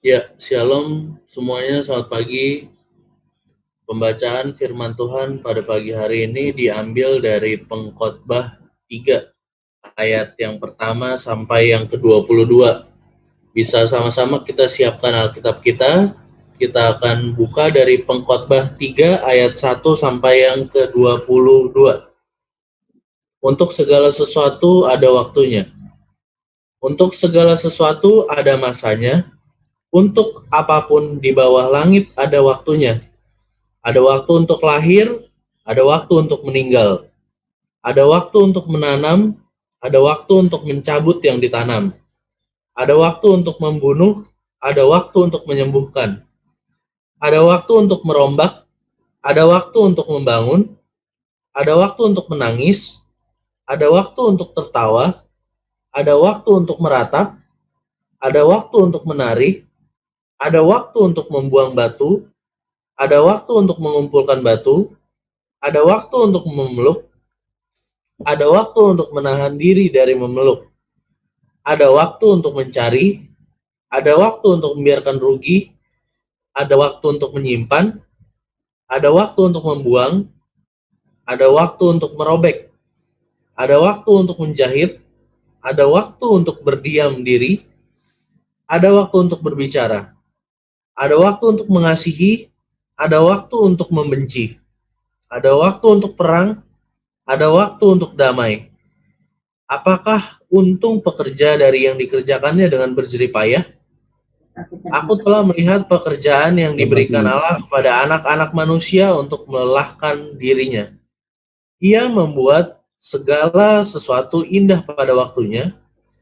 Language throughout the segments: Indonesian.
Ya, shalom semuanya, selamat pagi. Pembacaan firman Tuhan pada pagi hari ini diambil dari Pengkhotbah 3, ayat yang pertama sampai yang ke-22. Bisa sama-sama kita siapkan Alkitab kita. Kita akan buka dari Pengkhotbah 3 ayat 1 sampai yang ke-22. Untuk segala sesuatu ada waktunya. Untuk segala sesuatu ada masanya. Untuk apapun di bawah langit ada waktunya. Ada waktu untuk lahir, ada waktu untuk meninggal. Ada waktu untuk menanam, ada waktu untuk mencabut yang ditanam. Ada waktu untuk membunuh, ada waktu untuk menyembuhkan. Ada waktu untuk merombak, ada waktu untuk membangun, ada waktu untuk menangis, ada waktu untuk tertawa, ada waktu untuk meratap, ada waktu untuk menari, ada waktu untuk membuang batu, ada waktu untuk mengumpulkan batu, ada waktu untuk memeluk, ada waktu untuk menahan diri dari memeluk, ada waktu untuk mencari, ada waktu untuk membiarkan rugi, ada waktu untuk menyimpan, ada waktu untuk membuang, ada waktu untuk merobek, ada waktu untuk menjahit, ada waktu untuk berdiam diri, ada waktu untuk berbicara, ada waktu untuk mengasihi, ada waktu untuk membenci, ada waktu untuk perang, ada waktu untuk damai. Apakah untung pekerja dari yang dikerjakannya dengan berjerih payah? Aku telah melihat pekerjaan yang diberikan Allah kepada anak-anak manusia untuk melelahkan dirinya. Ia membuat segala sesuatu indah pada waktunya,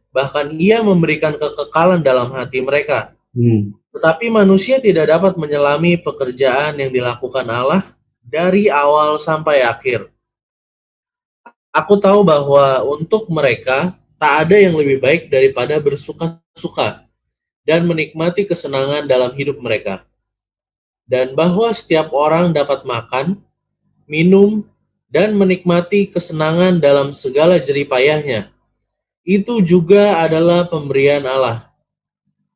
bahkan ia memberikan kekekalan dalam hati mereka. Tetapi manusia tidak dapat menyelami pekerjaan yang dilakukan Allah dari awal sampai akhir. Aku tahu bahwa untuk mereka tak ada yang lebih baik daripada bersuka-suka dan menikmati kesenangan dalam hidup mereka. Dan bahwa setiap orang dapat makan, minum, dan menikmati kesenangan dalam segala jerih payahnya. Itu juga adalah pemberian Allah.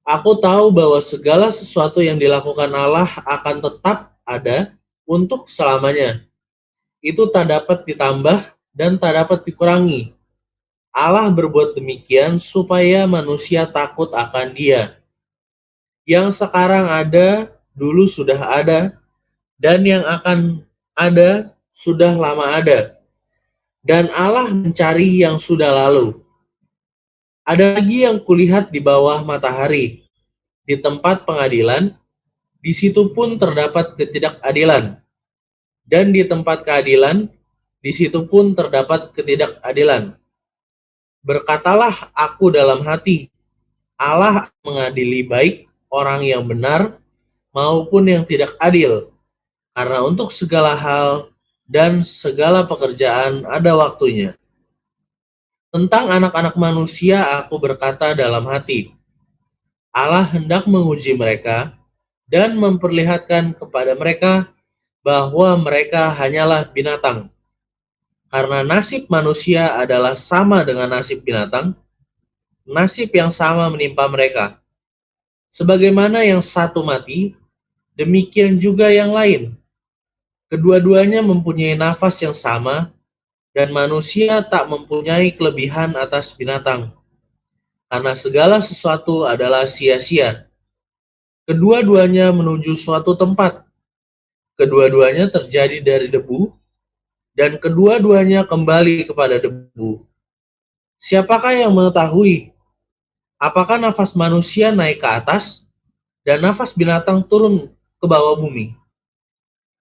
Aku tahu bahwa segala sesuatu yang dilakukan Allah akan tetap ada untuk selamanya. Itu tak dapat ditambah dan tak dapat dikurangi. Allah berbuat demikian supaya manusia takut akan Dia. Yang sekarang ada, dulu sudah ada, dan yang akan ada, sudah lama ada. Dan Allah mencari yang sudah lalu. Ada lagi yang kulihat di bawah matahari, di tempat pengadilan, di situ pun terdapat ketidakadilan. Dan di tempat keadilan, di situ pun terdapat ketidakadilan. Berkatalah aku dalam hati, Allah mengadili baik orang yang benar maupun yang tidak adil, karena untuk segala hal dan segala pekerjaan ada waktunya. Tentang anak-anak manusia aku berkata dalam hati, Allah hendak menguji mereka dan memperlihatkan kepada mereka bahwa mereka hanyalah binatang. Karena nasib manusia adalah sama dengan nasib binatang, nasib yang sama menimpa mereka. Sebagaimana yang satu mati, demikian juga yang lain. Kedua-duanya mempunyai nafas yang sama, dan manusia tak mempunyai kelebihan atas binatang, karena segala sesuatu adalah sia-sia. Kedua-duanya menuju suatu tempat, kedua-duanya terjadi dari debu, dan kedua-duanya kembali kepada debu. Siapakah yang mengetahui apakah nafas manusia naik ke atas, dan nafas binatang turun ke bawah bumi?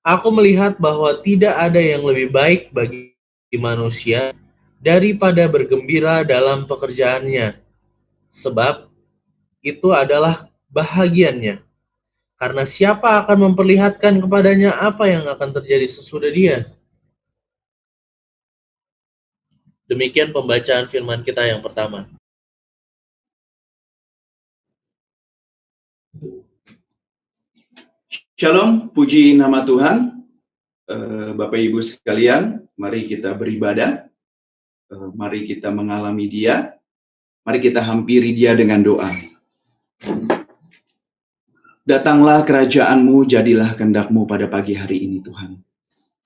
Aku melihat bahwa tidak ada yang lebih baik bagi manusia daripada bergembira dalam pekerjaannya, sebab itu adalah bahagiannya. Karena siapa akan memperlihatkan kepadanya apa yang akan terjadi sesudah dia? Demikian pembacaan firman kita yang pertama. Shalom, puji nama Tuhan. Bapak Ibu sekalian, mari kita beribadah. Mari kita mengalami Dia. Mari kita hampiri Dia dengan doa. Datanglah kerajaan-Mu, jadilah kehendak-Mu pada pagi hari ini Tuhan.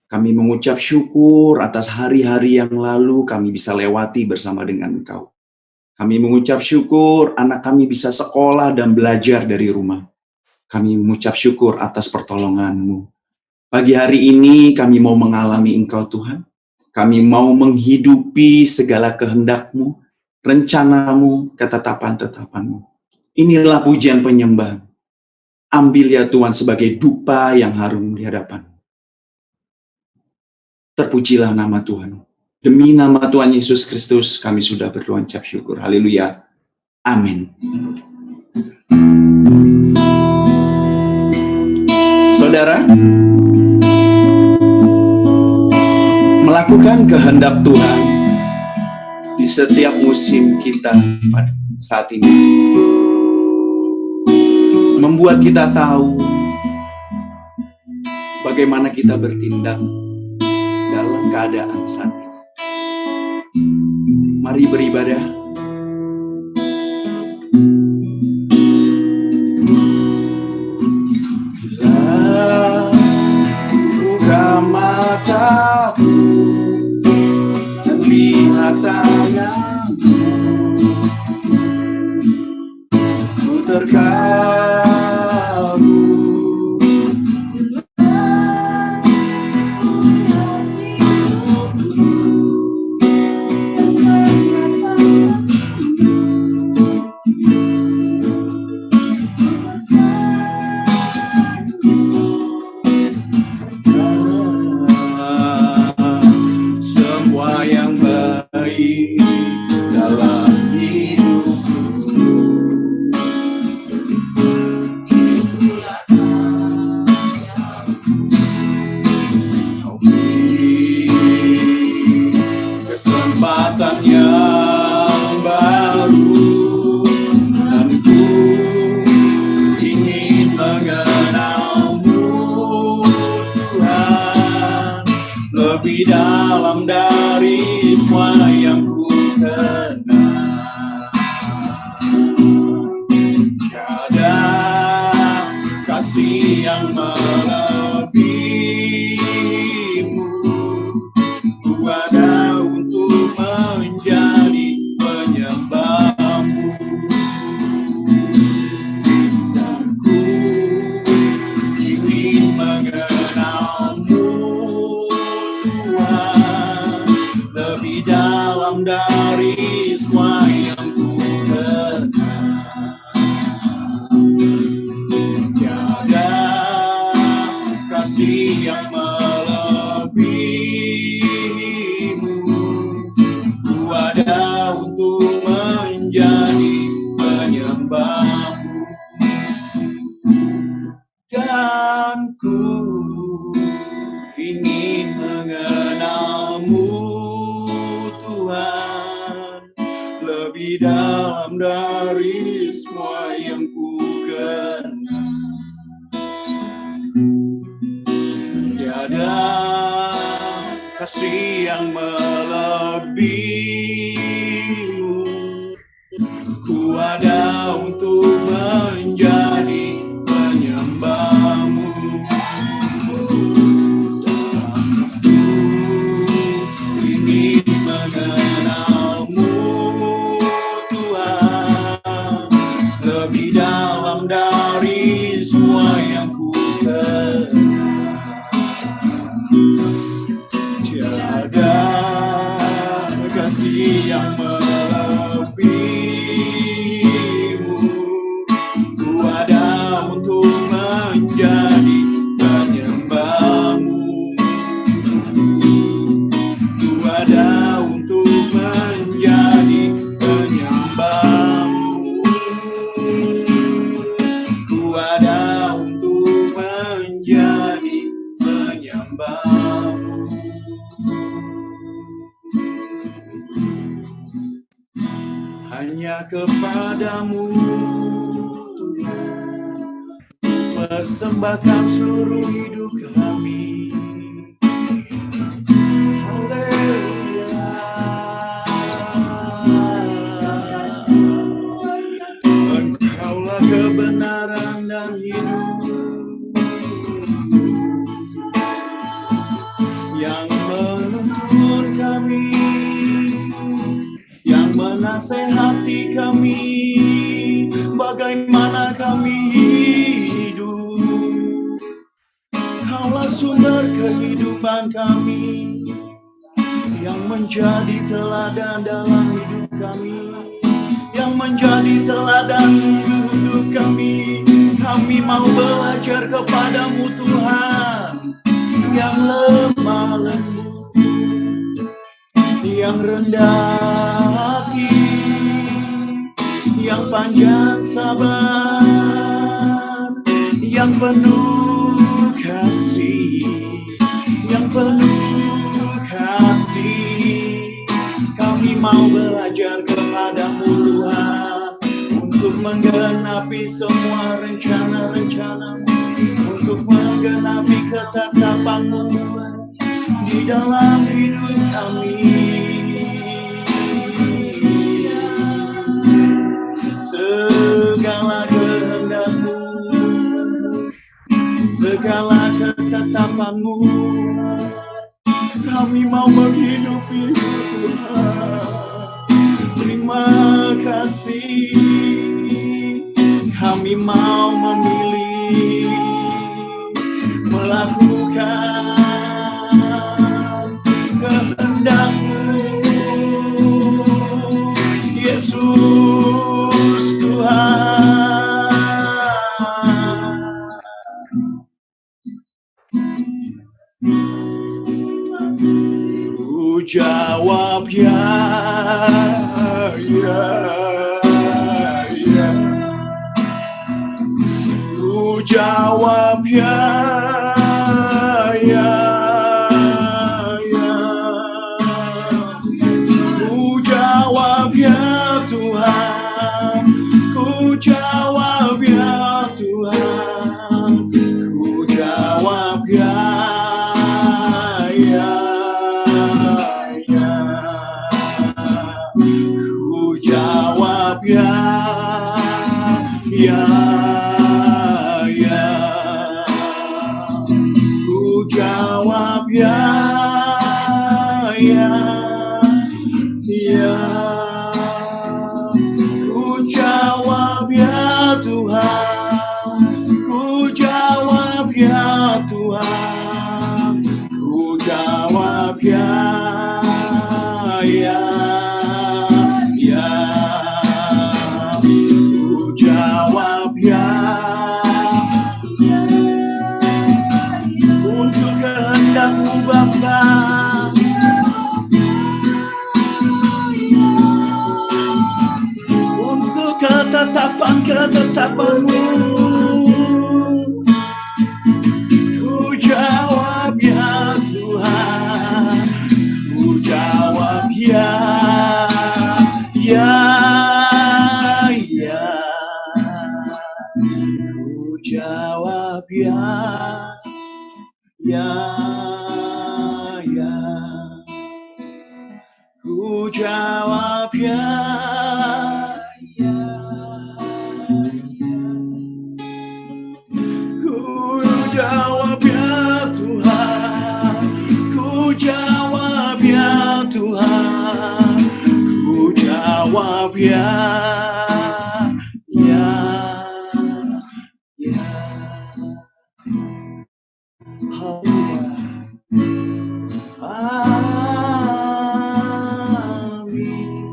Kami mengucap syukur atas hari-hari yang lalu kami bisa lewati bersama dengan Engkau. Kami mengucap syukur anak kami bisa sekolah dan belajar dari rumah. Kami mengucap syukur atas pertolongan-Mu. Pagi hari ini kami mau mengalami Engkau Tuhan. Kami mau menghidupi segala kehendak-Mu, rencana-Mu, ketetapan-tetapan-Mu. Inilah pujian penyembahan. Ambil ya Tuhan sebagai dupa yang harum di hadapan. Terpujilah nama Tuhan. Demi nama Tuhan Yesus Kristus kami sudah berdoa ucap syukur. Haleluya. Amin. Saudara, melakukan kehendak Tuhan di setiap musim kita pada saat ini membuat kita tahu bagaimana kita bertindak dalam keadaan saat ini. Mari beribadah. Bila buka mataku dan lihat tanganku, ku terkagum. Kesempatan yang baru dan ku ingin mengenal-Mu Tuhan lebih dalam dari semua yang ku kenal. Tiada kasih yang melebihi-Mu, ku ada untuk menjadi penyembah-Mu, dan ku ingin mengenal-Mu Tuhan lebih dalam dari semua yang ku kenal. Tiada kasih yang melebihi-Mu, ku ada untuk menjadi penyembah-Mu, dan ku ingin mengenal-Mu Tuhan lebih dalam dari semua yang ku kenal. Tiada kasih yang melebihi-Mu, ku ada untuk menjadi penyembah-Mu, dan ku ingin mengenal-Mu Tuhan lebih dalam dari semua yang ku kenal. Tiada kasih yang melebihi-Mu, ku ada untuk menjadi penyembah-Mu, ku ada untuk menjadi penyembah-Mu, ku ada untuk menjadi penyembah-Mu. Hanya kepada-Mu Tuhan persembahkan seluruh hidup kami. Haleluya. Engkaulah kebenaran dan hidup menasehati kami bagaimana kami hidup. Kaulah sumber kehidupan kami, yang menjadi teladan dalam hidup kami, yang menjadi teladan hidup kami. Kami mau belajar kepadamu Tuhan, yang lemah lembut, yang rendah hati, yang panjang sabar, yang penuh kasih, yang penuh kasih. Kami mau belajar kepadamu Tuhan, untuk menggenapi semua rencana-rencanamu, untuk menggenapi ketetapan-Mu di dalam hidup kami. Segala kehendak-Mu, segala ketetapan-Mu, kami mau menghidupi Tuhan. Terima kasih, kami mau memilih melakukan kehendak-Mu, Yesus Tuhan. Ku jawab ya, ya, ya. Ku jawab ya, ya, ya. Ku jawab ya Tuhan, ku jawab ya Tuhan, ku jawab ya, ya, ya. Ku jawab ya, ya, ya. Ku jawab ya, ya, ya. Ku jawab ya Tuhan, ku jawab ya Tuhan, ku jawab ya, ya, ya. Ku jawab ya, untuk kehendak-Mu Bapa, untuk ketetapan-ketetapan-Mu. Ku jawab ya Tuhan, ku jawab ya, ya, ya. Ku jawab ya, ya, ya. Ku jawab ya, ya, ya. Ku jawab ya Tuhan, ku jawab ya Tuhan, ku jawab ya, ya, ya. Haleluya. Amin.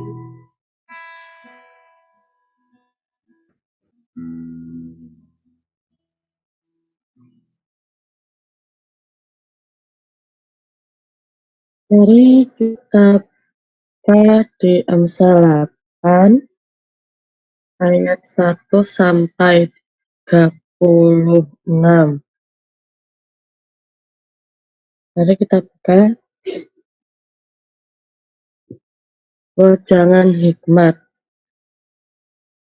Dari kitab KD Amsal 8 ayat 1 sampai 36. Mari kita buka. Wejangan hikmat.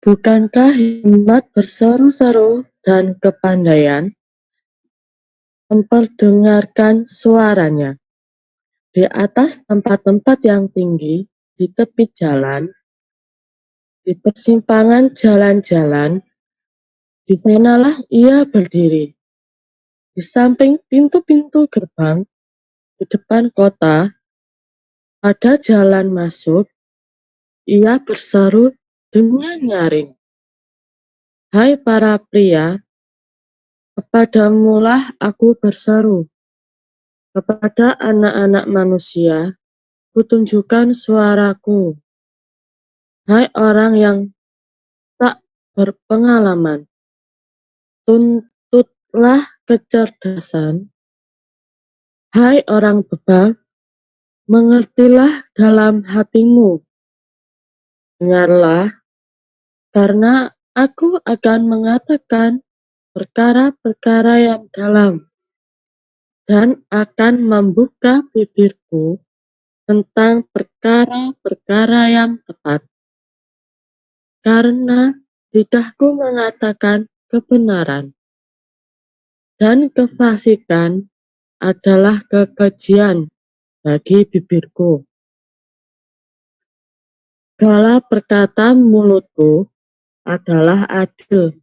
Bukankah hikmat berseru-seru dan kepandaian memperdengarkan suaranya di atas tempat-tempat yang tinggi, di tepi jalan, di persimpangan jalan-jalan, di sanalah ia berdiri, di samping pintu-pintu gerbang, di depan kota, pada jalan masuk, ia berseru dengan nyaring, "Hai para pria, kepadamulah aku berseru, kepada anak-anak manusia kutunjukkan suaraku. Hai orang yang tak berpengalaman, tuntutlah kecerdasan. Hai orang bebal, mengertilah dalam hatimu. Dengarlah, karena aku akan mengatakan perkara-perkara yang dalam dan akan membuka bibirku tentang perkara-perkara yang tepat. Karena lidahku mengatakan kebenaran, dan kefasikan adalah kekejian bagi bibirku. Segala perkataan mulutku adalah adil.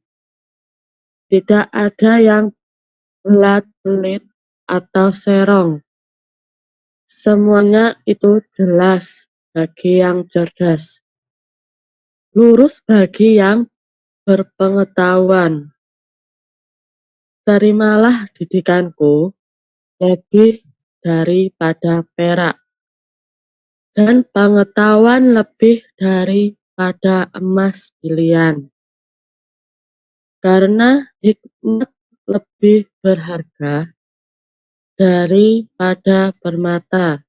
Tidak ada yang belat-belit atau serong. Semuanya itu jelas bagi yang cerdas, lurus bagi yang berpengetahuan. Terimalah didikanku lebih daripada perak, dan pengetahuan lebih daripada emas pilihan. Karena hikmat lebih berharga daripada permata.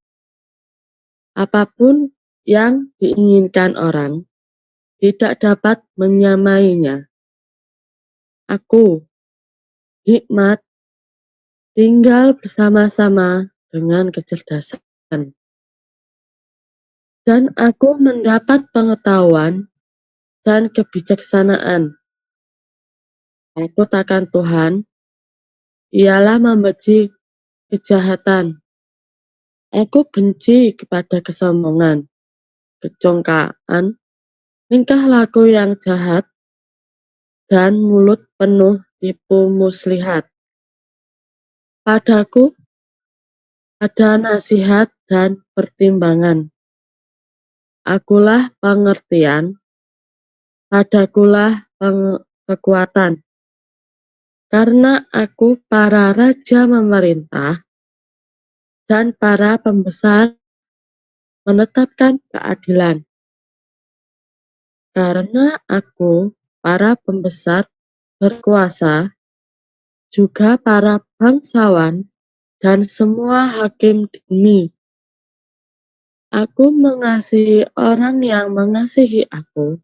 Apapun yang diinginkan orang tidak dapat menyamainya. Aku, hikmat, tinggal bersama-sama dengan kecerdasan. Dan aku mendapat pengetahuan dan kebijaksanaan. Aku takkan Tuhan, ialah membenci kejahatan. Aku benci kepada kesombongan, kecongkaan, tingkah laku yang jahat, dan mulut penuh tipu muslihat. Padaku ada nasihat dan pertimbangan. Akulah pengertian, padakulah kekuatan. Karena aku para raja memerintah, dan para pembesar menetapkan keadilan. Karena aku para pembesar berkuasa, juga para bangsawan dan semua hakim di bumi. Aku mengasihi orang yang mengasihi aku,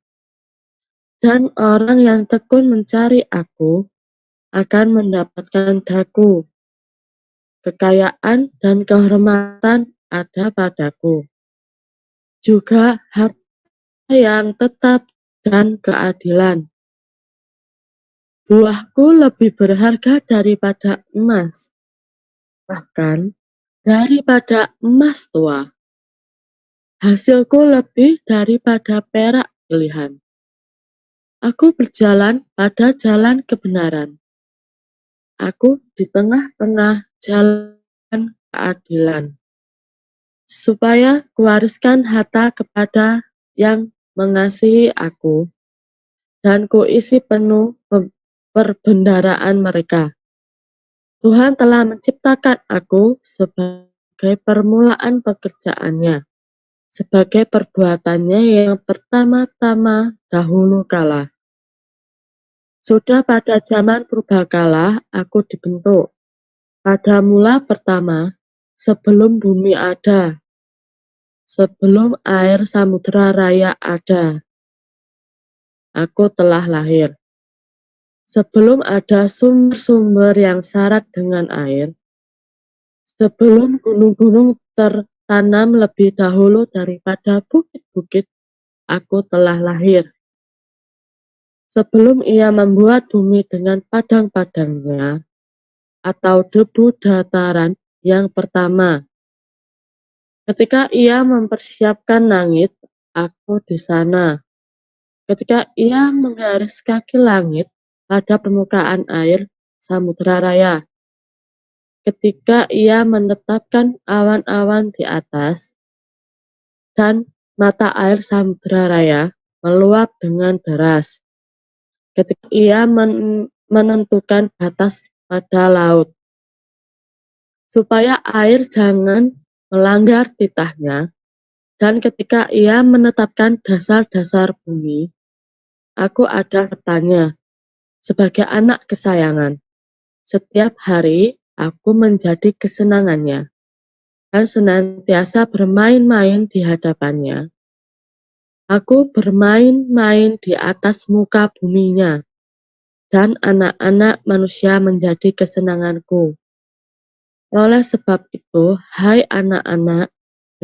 dan orang yang tekun mencari aku akan mendapatkan daku. Kekayaan dan kehormatan ada padaku, juga harta yang tetap dan keadilan. Buahku lebih berharga daripada emas, bahkan daripada emas tua. Hasilku lebih daripada perak pilihan. Aku berjalan pada jalan kebenaran. Aku di tengah-tengah jalan keadilan, supaya kuwariskan harta kepada yang mengasihi aku, dan kuisi penuh perbendaraan mereka. Tuhan telah menciptakan aku sebagai permulaan pekerjaannya, sebagai perbuatannya yang pertama-tama dahulu kala. Sudah pada zaman purbakala aku dibentuk, pada mula pertama, sebelum bumi ada, sebelum air samudera raya ada, aku telah lahir. Sebelum ada sumber-sumber yang syarat dengan air, sebelum gunung-gunung tertanam lebih dahulu daripada bukit-bukit, aku telah lahir. Sebelum ia membuat bumi dengan padang-padangnya, atau debu dataran yang pertama. Ketika ia mempersiapkan langit, aku di sana. Ketika ia menggaris kaki langit pada permukaan air samudera raya. Ketika ia menetapkan awan-awan di atas, dan mata air Samudra Raya meluap dengan deras ketika ia menentukan batas pada laut, supaya air jangan melanggar titahnya, dan ketika ia menetapkan dasar-dasar bumi, aku ada sertanya sebagai anak kesayangan. Setiap hari aku menjadi kesenangannya dan senantiasa bermain-main di hadapannya. Aku bermain-main di atas muka buminya, dan anak-anak manusia menjadi kesenanganku. Oleh sebab itu, hai anak-anak,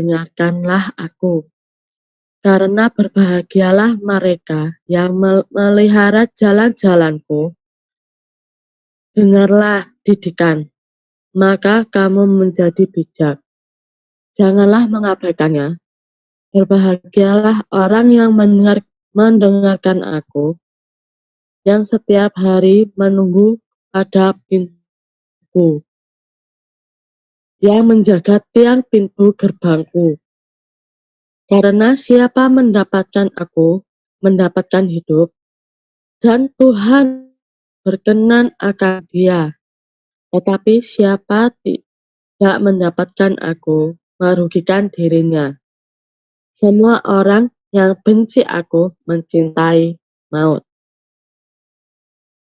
dengarkanlah aku. Karena berbahagialah mereka yang melihara jalan-jalanku. Dengarlah didikan, maka kamu menjadi bijak. Janganlah mengabaikannya. Berbahagialah orang yang mendengarkan aku, yang setiap hari menunggu pada pintu, yang menjaga tiang pintu gerbangku. Karena siapa mendapatkan aku, mendapatkan hidup, dan Tuhan berkenan akan dia. Tetapi siapa tidak mendapatkan aku, merugikan dirinya. Semua orang yang benci aku mencintai maut.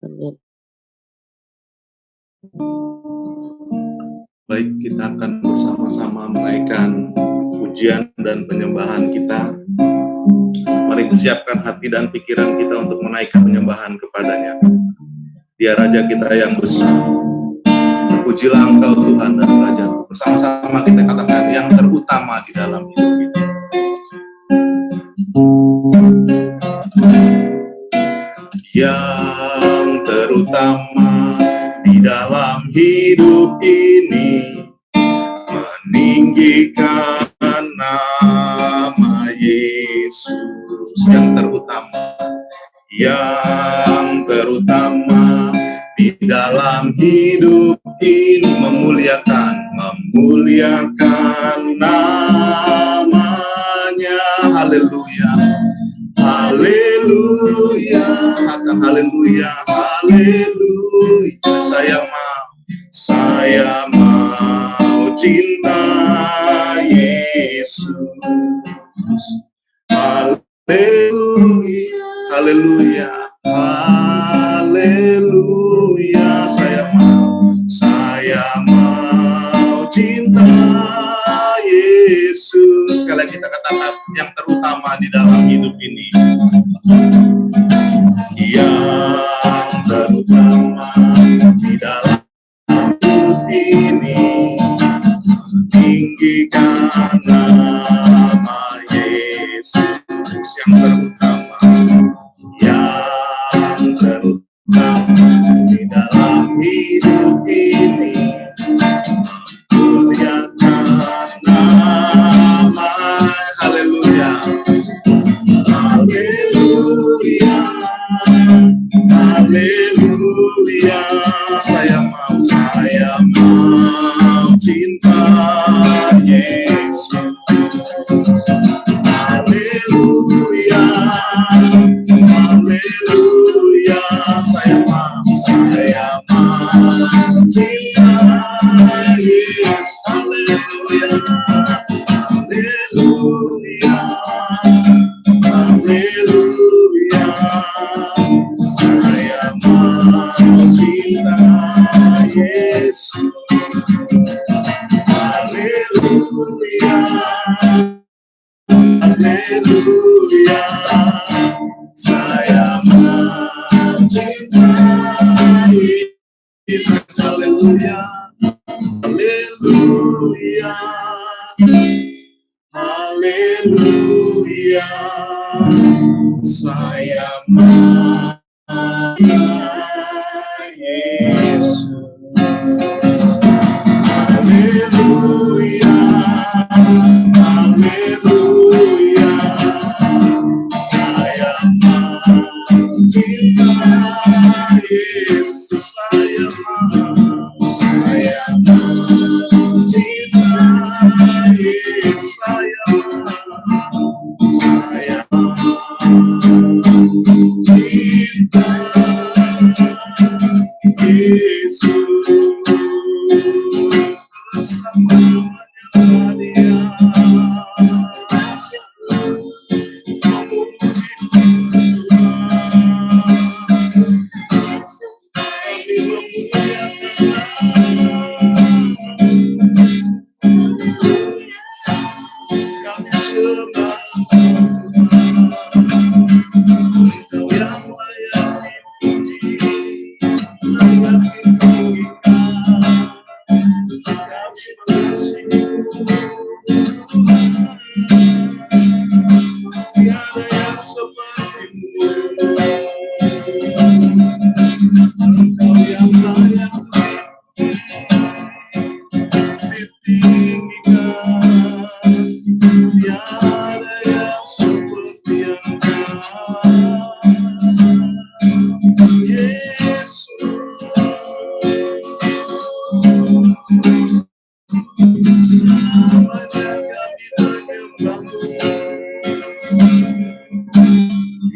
Amin. Baik, kita akan bersama-sama menaikkan pujian dan penyembahan kita. Mari persiapkan hati dan pikiran kita untuk menaikkan penyembahan kepadanya. Dia Raja kita yang besar. Terpujilah Engkau Tuhan dan Raja. Bersama-sama kita katakan yang terutama di dalam hidup ini. Yang terutama di dalam hidup ini, meninggikan nama Yesus. Yang terutama di dalam hidup ini, memuliakan namanya. Haleluya, haleluya, katakan haleluya, haleluya. Saya mau cinta Yesus. Haleluya, haleluya, haleluya. Saya mau cinta Yesus. Sekali lagi kita katakan yang terutama di dalam hidup ini. Yang terutama di dalam hidup ini, meninggikan nama Yesus. Yang terutama di dalam hidup ini, memuliakan nama. Haleluya, haleluya, haleluya. Saya mau cinta Yesus. Haleluya, haleluya. Saya mau cinta Yesus. Haleluya, haleluya, haleluya. Saya mau cinta Yesus. Haleluya, haleluya. Saya mau cinta Yesus. Haleluya, haleluya, haleluya. Saya mau Yesus. Haleluya, haleluya. Saya mau cinta Yesus. Saya mau cinta Yesus. Saya mau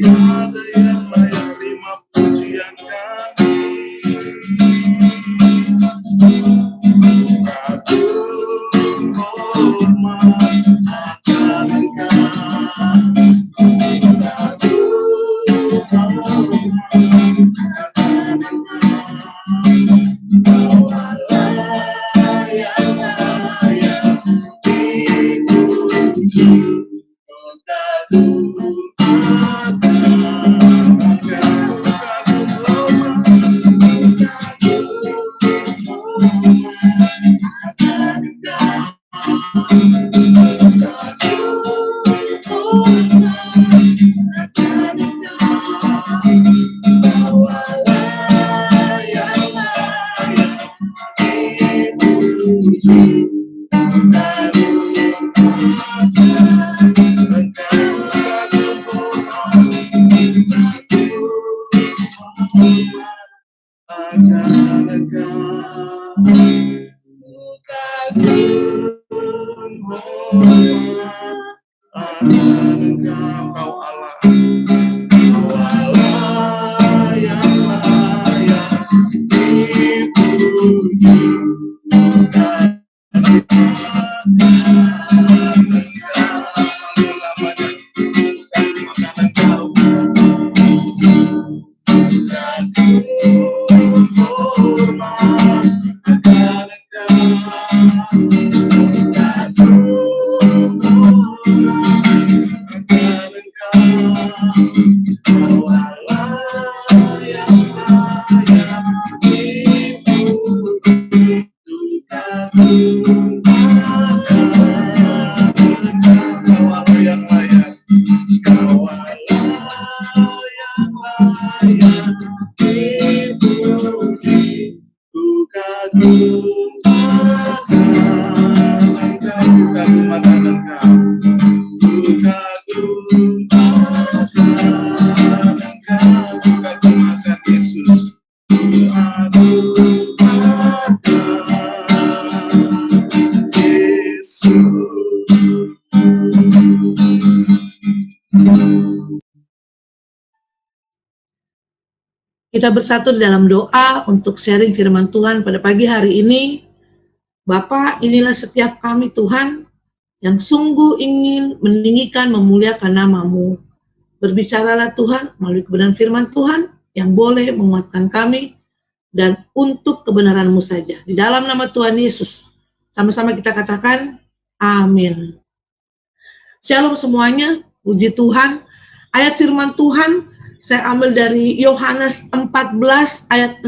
tiada yang layak terima pujian kami. Agung hormat akan Engkau. Agung hormat akan Engkau. Kau Allah yang layak dipuji. Kagum akan Engkau. Kagum hormat. Kau Allah, Kau Allah yang layak dipuji. Kita bersatu dalam doa untuk sharing firman Tuhan pada pagi hari ini. Bapa, inilah setiap kami Tuhan yang sungguh ingin meninggikan, memuliakan nama-Mu. Berbicaralah Tuhan melalui kebenaran firman Tuhan yang boleh menguatkan kami dan untuk kebenaran-Mu saja. Di dalam nama Tuhan Yesus, sama-sama kita katakan, amin. Shalom semuanya, puji Tuhan. Ayat firman Tuhan saya ambil dari Yohanes 14 ayat 6.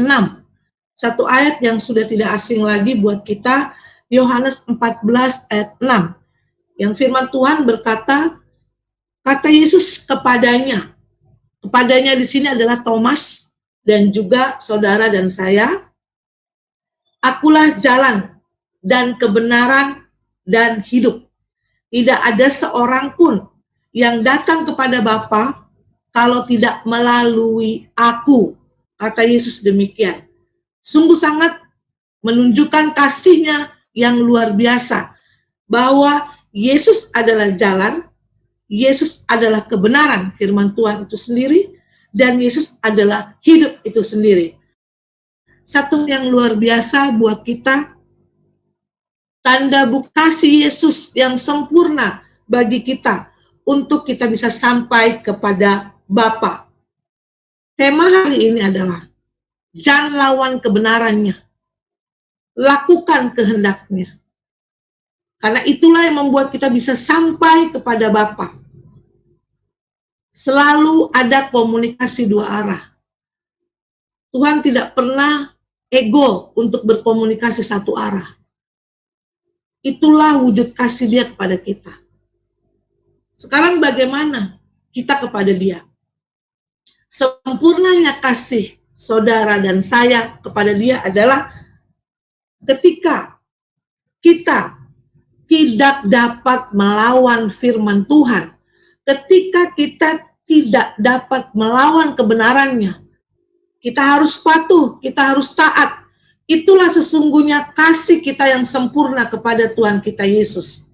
Satu ayat yang sudah tidak asing lagi buat kita, Yohanes 14 ayat 6. Yang firman Tuhan berkata, kata Yesus kepadanya di sini adalah Thomas dan juga saudara dan saya, akulah jalan dan kebenaran dan hidup. Tidak ada seorang pun yang datang kepada Bapa kalau tidak melalui aku, kata Yesus demikian. Sungguh sangat menunjukkan kasih-Nya yang luar biasa, bahwa Yesus adalah jalan, Yesus adalah kebenaran, firman Tuhan itu sendiri, dan Yesus adalah hidup itu sendiri. Satu yang luar biasa buat kita, tanda bukti kasih Yesus yang sempurna bagi kita, untuk kita bisa sampai kepada Bapa. Tema hari ini adalah jangan lawan kebenarannya, lakukan kehendaknya. Karena itulah yang membuat kita bisa sampai kepada Bapa. Selalu ada komunikasi dua arah. Tuhan tidak pernah ego untuk berkomunikasi satu arah. Itulah wujud kasih Dia kepada kita. Sekarang bagaimana kita kepada Dia? Sempurnanya kasih saudara dan saya kepada Dia adalah ketika kita tidak dapat melawan firman Tuhan, ketika kita tidak dapat melawan kebenarannya, kita harus patuh, kita harus taat. Itulah sesungguhnya kasih kita yang sempurna kepada Tuhan kita Yesus.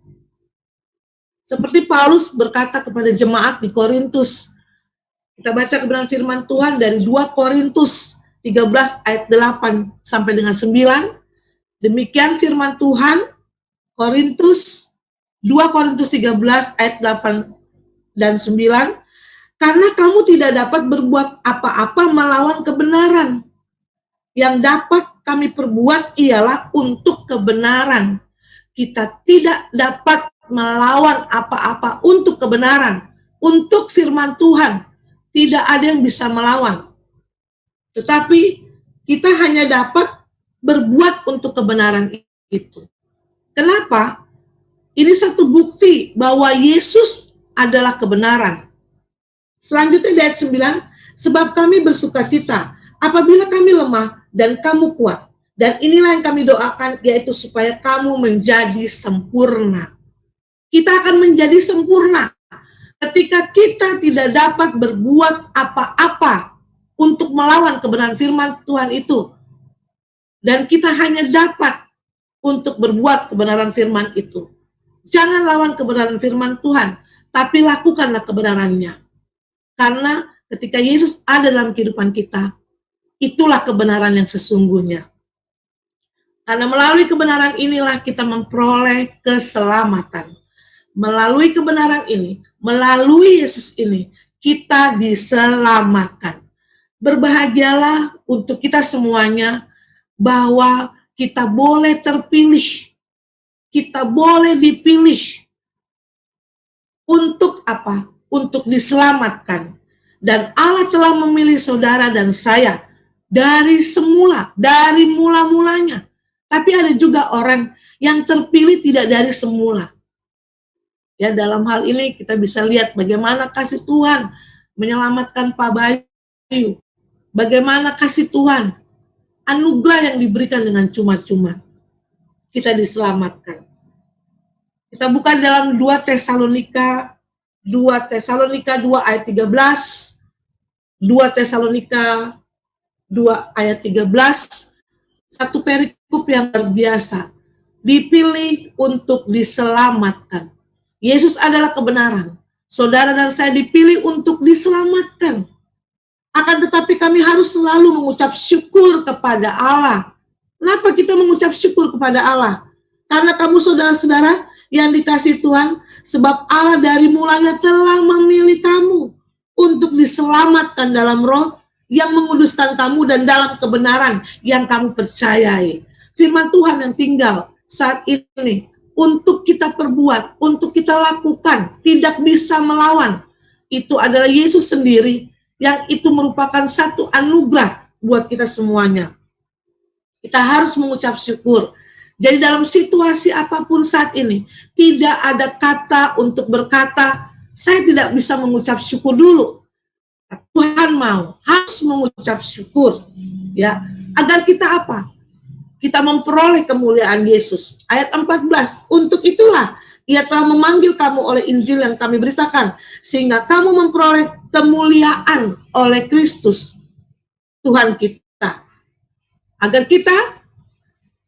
Seperti Paulus berkata kepada jemaat di Korintus, Kita baca kebenaran firman Tuhan dari 2 Korintus 13 ayat 8 sampai dengan 9. Demikian firman Tuhan, 2 Korintus 13 ayat 8 dan 9. Karena kamu tidak dapat berbuat apa-apa melawan kebenaran. Yang dapat kami perbuat ialah untuk kebenaran. Kita tidak dapat melawan apa-apa untuk kebenaran. Untuk firman Tuhan, tidak ada yang bisa melawan. Tetapi kita hanya dapat berbuat untuk kebenaran itu. Kenapa? Ini satu bukti bahwa Yesus adalah kebenaran. Selanjutnya di ayat 9, sebab kami bersukacita apabila kami lemah dan kamu kuat. Dan inilah yang kami doakan, yaitu supaya kamu menjadi sempurna. Kita akan menjadi sempurna ketika kita tidak dapat berbuat apa-apa untuk melawan kebenaran firman Tuhan itu. Dan kita hanya dapat untuk berbuat kebenaran firman itu. Jangan lawan kebenaran firman Tuhan, tapi lakukanlah kebenarannya. Karena ketika Yesus ada dalam kehidupan kita, itulah kebenaran yang sesungguhnya. Karena melalui kebenaran inilah kita memperoleh keselamatan. Melalui kebenaran ini, melalui Yesus ini, kita diselamatkan. Berbahagialah untuk kita semuanya bahwa kita boleh terpilih. Kita boleh dipilih. Untuk apa? Untuk diselamatkan. Dan Allah telah memilih saudara dan saya dari semula, dari mula-mulanya. Tapi ada juga orang yang terpilih tidak dari semula. Ya, dalam hal ini kita bisa lihat bagaimana kasih Tuhan menyelamatkan Pak Bayu. Bagaimana kasih Tuhan, anugerah yang diberikan dengan cuma-cuma. Kita diselamatkan. Kita buka dalam 2 Tesalonika 2 ayat 13, 2 Tesalonika 2 ayat 13, satu perikop yang terbiasa, dipilih untuk diselamatkan. Yesus adalah kebenaran. Saudara dan saya dipilih untuk diselamatkan. Akan tetapi kami harus selalu mengucap syukur kepada Allah. Kenapa kita mengucap syukur kepada Allah? Karena kamu saudara-saudara yang dikasihi Tuhan, sebab Allah dari mulanya telah memilih kamu untuk diselamatkan dalam roh yang menguduskan kamu dan dalam kebenaran yang kamu percayai. Firman Tuhan yang tinggal saat ini untuk kita perbuat, untuk kita lakukan, tidak bisa melawan. Itu adalah Yesus sendiri, yang itu merupakan satu anugerah buat kita semuanya. Kita harus mengucap syukur. Jadi dalam situasi apapun saat ini, tidak ada kata untuk berkata, saya tidak bisa mengucap syukur dulu. Tuhan mau, harus mengucap syukur. Ya, agar kita apa? Kita memperoleh kemuliaan Yesus. Ayat 14, untuk itulah Ia telah memanggil kamu oleh Injil yang kami beritakan, sehingga kamu memperoleh kemuliaan oleh Kristus, Tuhan kita. Agar kita,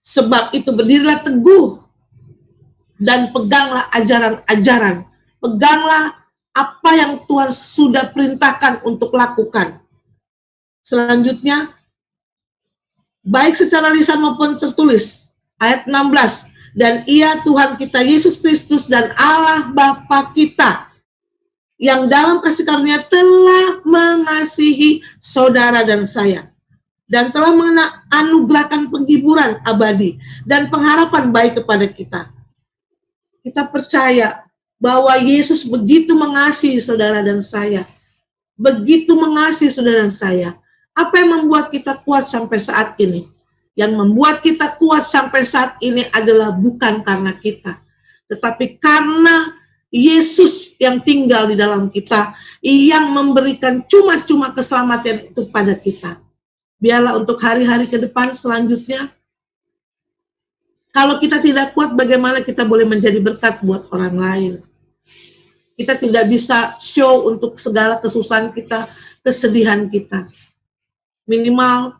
sebab itu berdirilah teguh dan peganglah ajaran-ajaran. Peganglah apa yang Tuhan sudah perintahkan untuk lakukan. Selanjutnya, baik secara lisan maupun tertulis. Ayat 16, dan Ia Tuhan kita Yesus Kristus dan Allah Bapa kita yang dalam kasih karunia telah mengasihi saudara dan saya, dan telah menganugerahkan penghiburan abadi dan pengharapan baik kepada kita. Kita percaya bahwa Yesus begitu mengasihi saudara dan saya. Begitu mengasihi saudara dan saya. Apa yang membuat kita kuat sampai saat ini? Yang membuat kita kuat sampai saat ini adalah bukan karena kita, tetapi karena Yesus yang tinggal di dalam kita, yang memberikan cuma-cuma keselamatan itu pada kita. Biarlah untuk hari-hari ke depan selanjutnya, kalau kita tidak kuat, bagaimana kita boleh menjadi berkat buat orang lain? Kita tidak bisa show untuk segala kesusahan kita, kesedihan kita. Minimal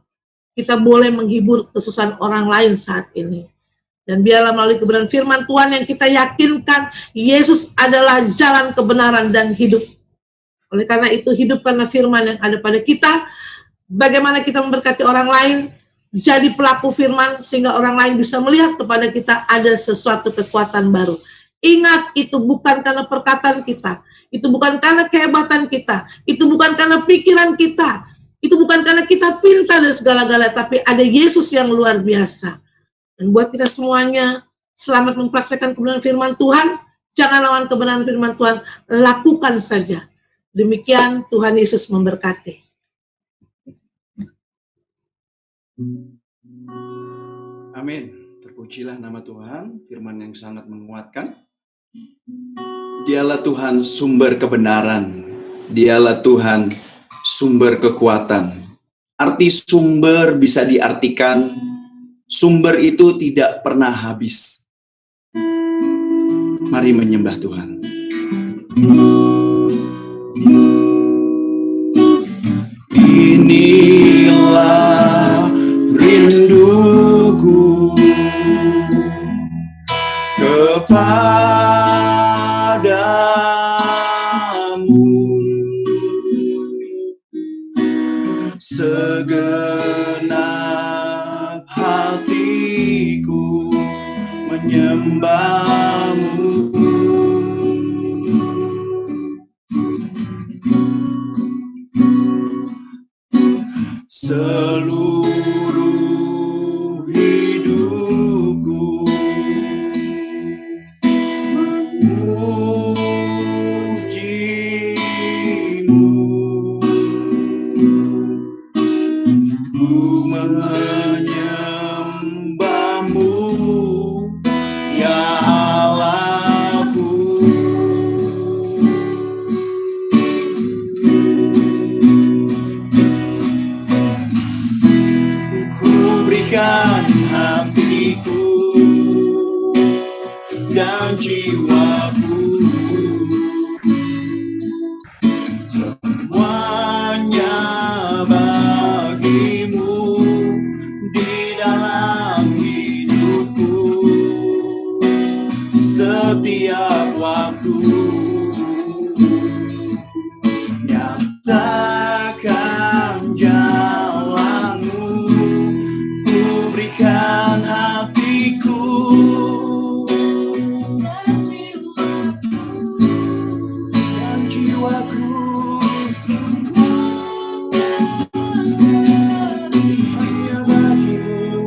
kita boleh menghibur kesusahan orang lain saat ini. Dan biarlah melalui kebenaran firman Tuhan yang kita yakinkan, Yesus adalah jalan kebenaran dan hidup. Oleh karena itu, hidupkanlah firman yang ada pada kita. Bagaimana kita memberkati orang lain, jadi pelaku firman, sehingga orang lain bisa melihat kepada kita ada sesuatu kekuatan baru. Ingat, itu bukan karena perkataan kita, itu bukan karena kehebatan kita, itu bukan karena pikiran kita, itu bukan karena kita pintar dan segala-gala, tapi ada Yesus yang luar biasa. Dan buat kita semuanya, selamat mempraktekkan kebenaran firman Tuhan. Jangan lawan kebenaran firman Tuhan, lakukan saja. Demikian, Tuhan Yesus memberkati. Amin. Terpujilah nama Tuhan, firman yang sangat menguatkan. Dialah Tuhan sumber kebenaran. Dialah Tuhan sumber kekuatan. Arti sumber bisa diartikan, sumber itu tidak pernah habis. Mari menyembah Tuhan. Inilah rinduku kepadamu, segenap hatiku menyembahmu. Seluruh hidupku memujimu, ku menyembahmu, ya Allahku. Berikan hatiku dan jiwaku, semuanya bagimu di dalam hidupku, setiap waktu nyatakan jalanmu. Berikan hatiku dan jiwaku, hanya bagimu.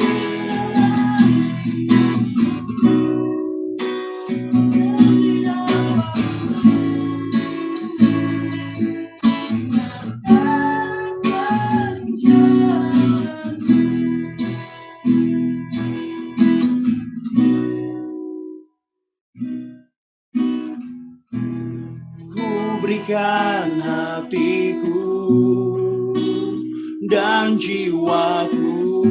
Berikan hatiku dan jiwaku,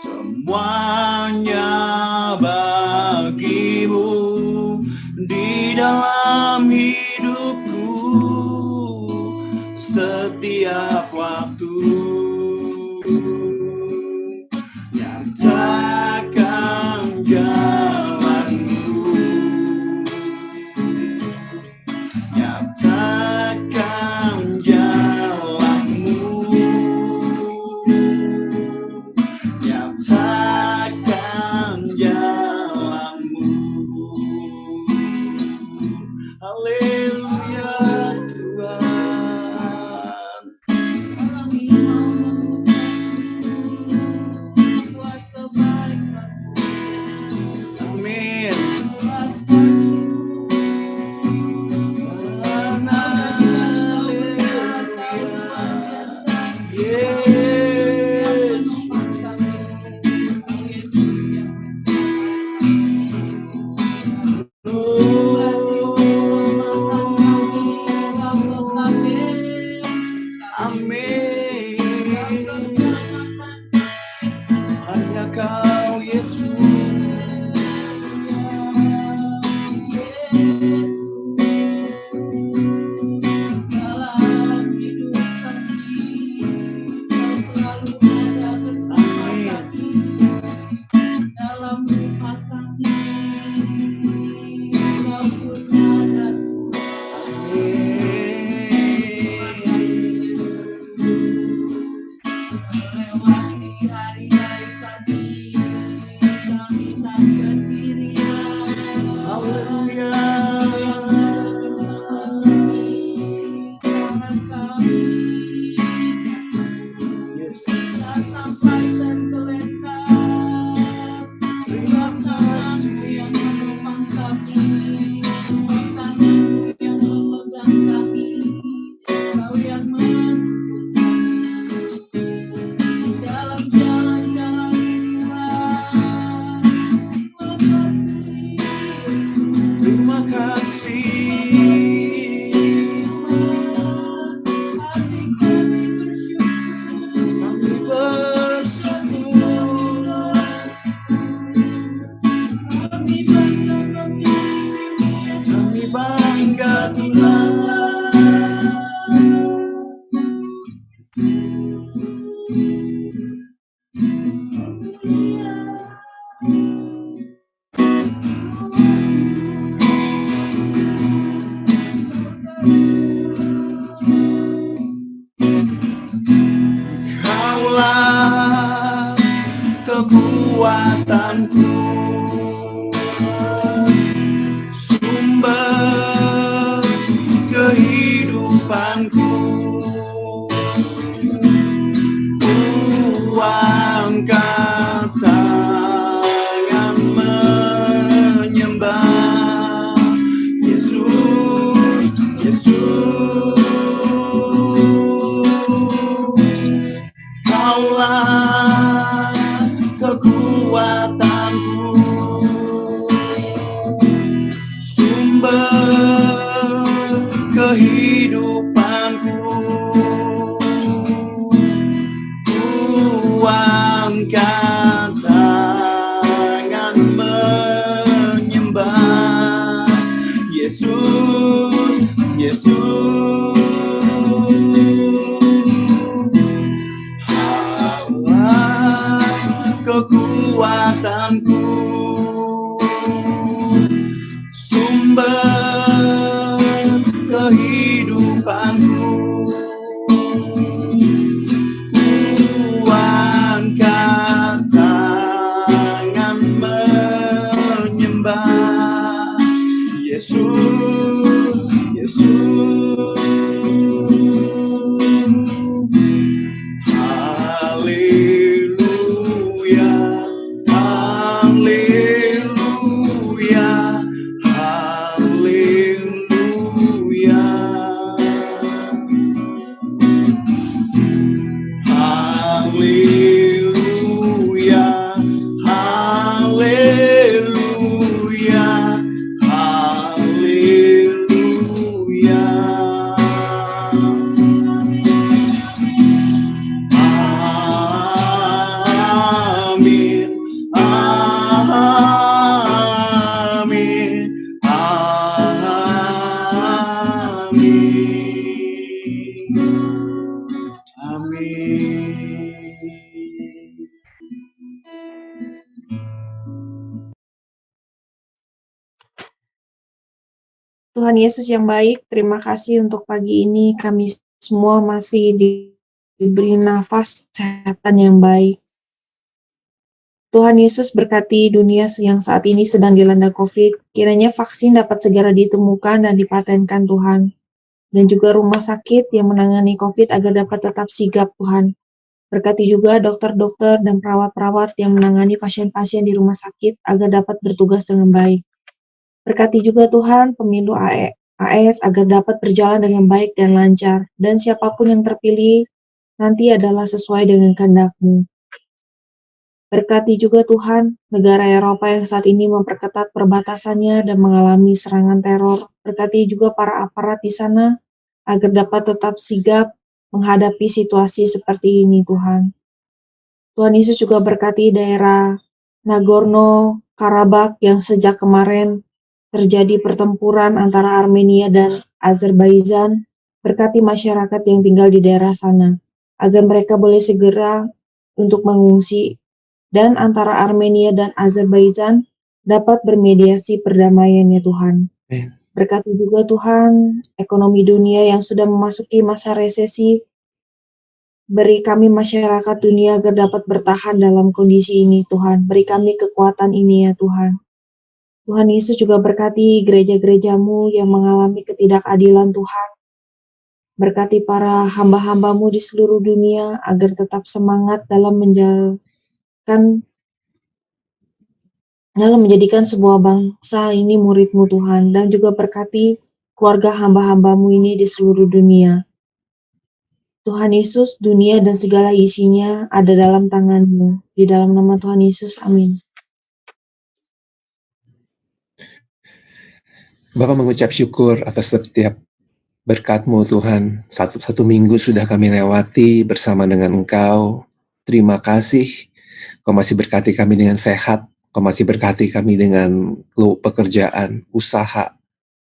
semuanya bagimu di dalam hidupku, setiap waktu nyatakan jalanmu, nyatakan jalanmu, nyatakan jalanmu. Haleluya Tuhan. Amin. Yesus, Kaulah kekuatanku, sumber kehidupanku. Ku angkat tangan menyembah Yesus, Yesus. Allah kekuatanku, sumber kehidupanku. Ku angkat tangan menyembah Yesus, Yesus. Haleluya, haleluya, haleluya. Haleluya, haleluya, haleluya. Amin, amin, amin, amin. Tuhan Yesus yang baik, terima kasih untuk pagi ini kami semua masih diberi nafas kesehatan yang baik. Tuhan Yesus berkati dunia yang saat ini sedang dilanda COVID, kiranya vaksin dapat segera ditemukan dan dipatenkan Tuhan. Dan juga rumah sakit yang menangani COVID agar dapat tetap sigap Tuhan. Berkati juga dokter-dokter dan perawat-perawat yang menangani pasien-pasien di rumah sakit agar dapat bertugas dengan baik. Berkati juga Tuhan pemilu AS agar dapat berjalan dengan baik dan lancar, dan siapapun yang terpilih nanti adalah sesuai dengan kehendak-Mu. Berkati juga Tuhan negara Eropa yang saat ini memperketat perbatasannya dan mengalami serangan teror. Berkati juga para aparat di sana agar dapat tetap sigap menghadapi situasi seperti ini Tuhan. Tuhan Yesus juga berkati daerah Nagorno-Karabakh yang sejak kemarin terjadi pertempuran antara Armenia dan Azerbaijan. Berkati masyarakat yang tinggal di daerah sana, agar mereka boleh segera untuk mengungsi, dan antara Armenia dan Azerbaijan dapat bermediasi perdamaian ya Tuhan. Berkati juga Tuhan ekonomi dunia yang sudah memasuki masa resesi. Beri kami masyarakat dunia agar dapat bertahan dalam kondisi ini Tuhan. Beri kami kekuatan ini ya Tuhan. Tuhan Yesus juga berkati gereja-gereja-Mu yang mengalami ketidakadilan Tuhan. Berkati para hamba-hamba-Mu di seluruh dunia agar tetap semangat dalam menjadikan sebuah bangsa ini murid-Mu Tuhan. Dan juga berkati keluarga hamba-hamba-Mu ini di seluruh dunia. Tuhan Yesus, dunia dan segala isinya ada dalam tangan-Mu. Di dalam nama Tuhan Yesus, amin. Bapak mengucap syukur atas setiap berkat-Mu Tuhan. Satu minggu sudah kami lewati bersama dengan Engkau. Terima kasih. Kau masih berkati kami dengan sehat. Kau masih berkati kami dengan pekerjaan, usaha,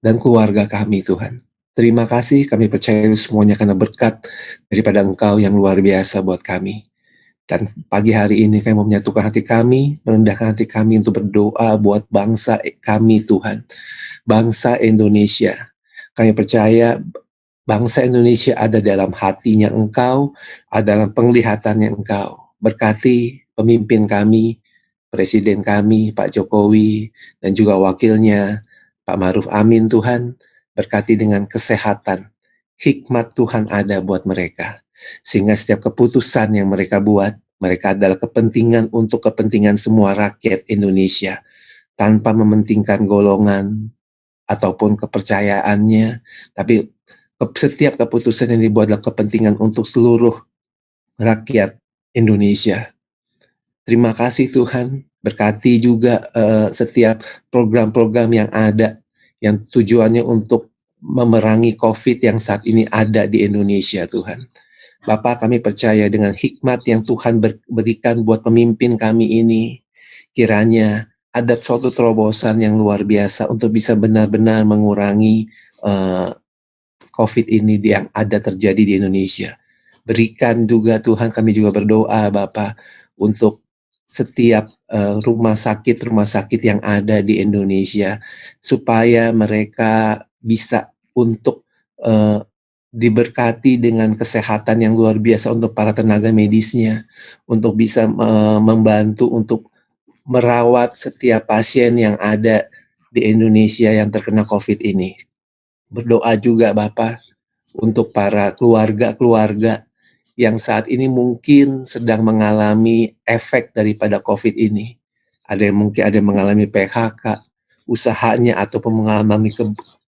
dan keluarga kami Tuhan. Terima kasih, kami percaya semuanya karena berkat daripada Engkau yang luar biasa buat kami. Dan pagi hari ini kami mau menyatukan hati kami, merendahkan hati kami untuk berdoa buat bangsa kami Tuhan. Bangsa Indonesia. Kami percaya bangsa Indonesia ada dalam hatinya Engkau, ada dalam penglihatannya Engkau. Berkati pemimpin kami, Presiden kami, Pak Jokowi, dan juga wakilnya, Pak Ma'ruf Amin Tuhan. Berkati dengan kesehatan, hikmat Tuhan ada buat mereka. Sehingga setiap keputusan yang mereka buat, mereka adalah kepentingan untuk kepentingan semua rakyat Indonesia. Tanpa mementingkan golongan, ataupun kepercayaannya, tapi setiap keputusan yang dibuat adalah kepentingan untuk seluruh rakyat Indonesia. Terima kasih Tuhan, berkati juga setiap program-program yang ada, yang tujuannya untuk memerangi COVID yang saat ini ada di Indonesia Tuhan. Bapa, kami percaya dengan hikmat yang Tuhan berikan buat pemimpin kami ini, kiranya ada suatu terobosan yang luar biasa untuk bisa benar-benar mengurangi COVID ini yang ada terjadi di Indonesia. Berikan juga Tuhan, kami juga berdoa Bapa untuk setiap rumah sakit yang ada di Indonesia, supaya mereka bisa untuk diberkati dengan kesehatan yang luar biasa untuk para tenaga medisnya, untuk bisa membantu untuk merawat setiap pasien yang ada di Indonesia yang terkena COVID ini. Berdoa juga Bapak untuk para keluarga-keluarga yang saat ini mungkin sedang mengalami efek daripada COVID ini. Ada yang mungkin ada yang mengalami PHK, usahanya ataupun mengalami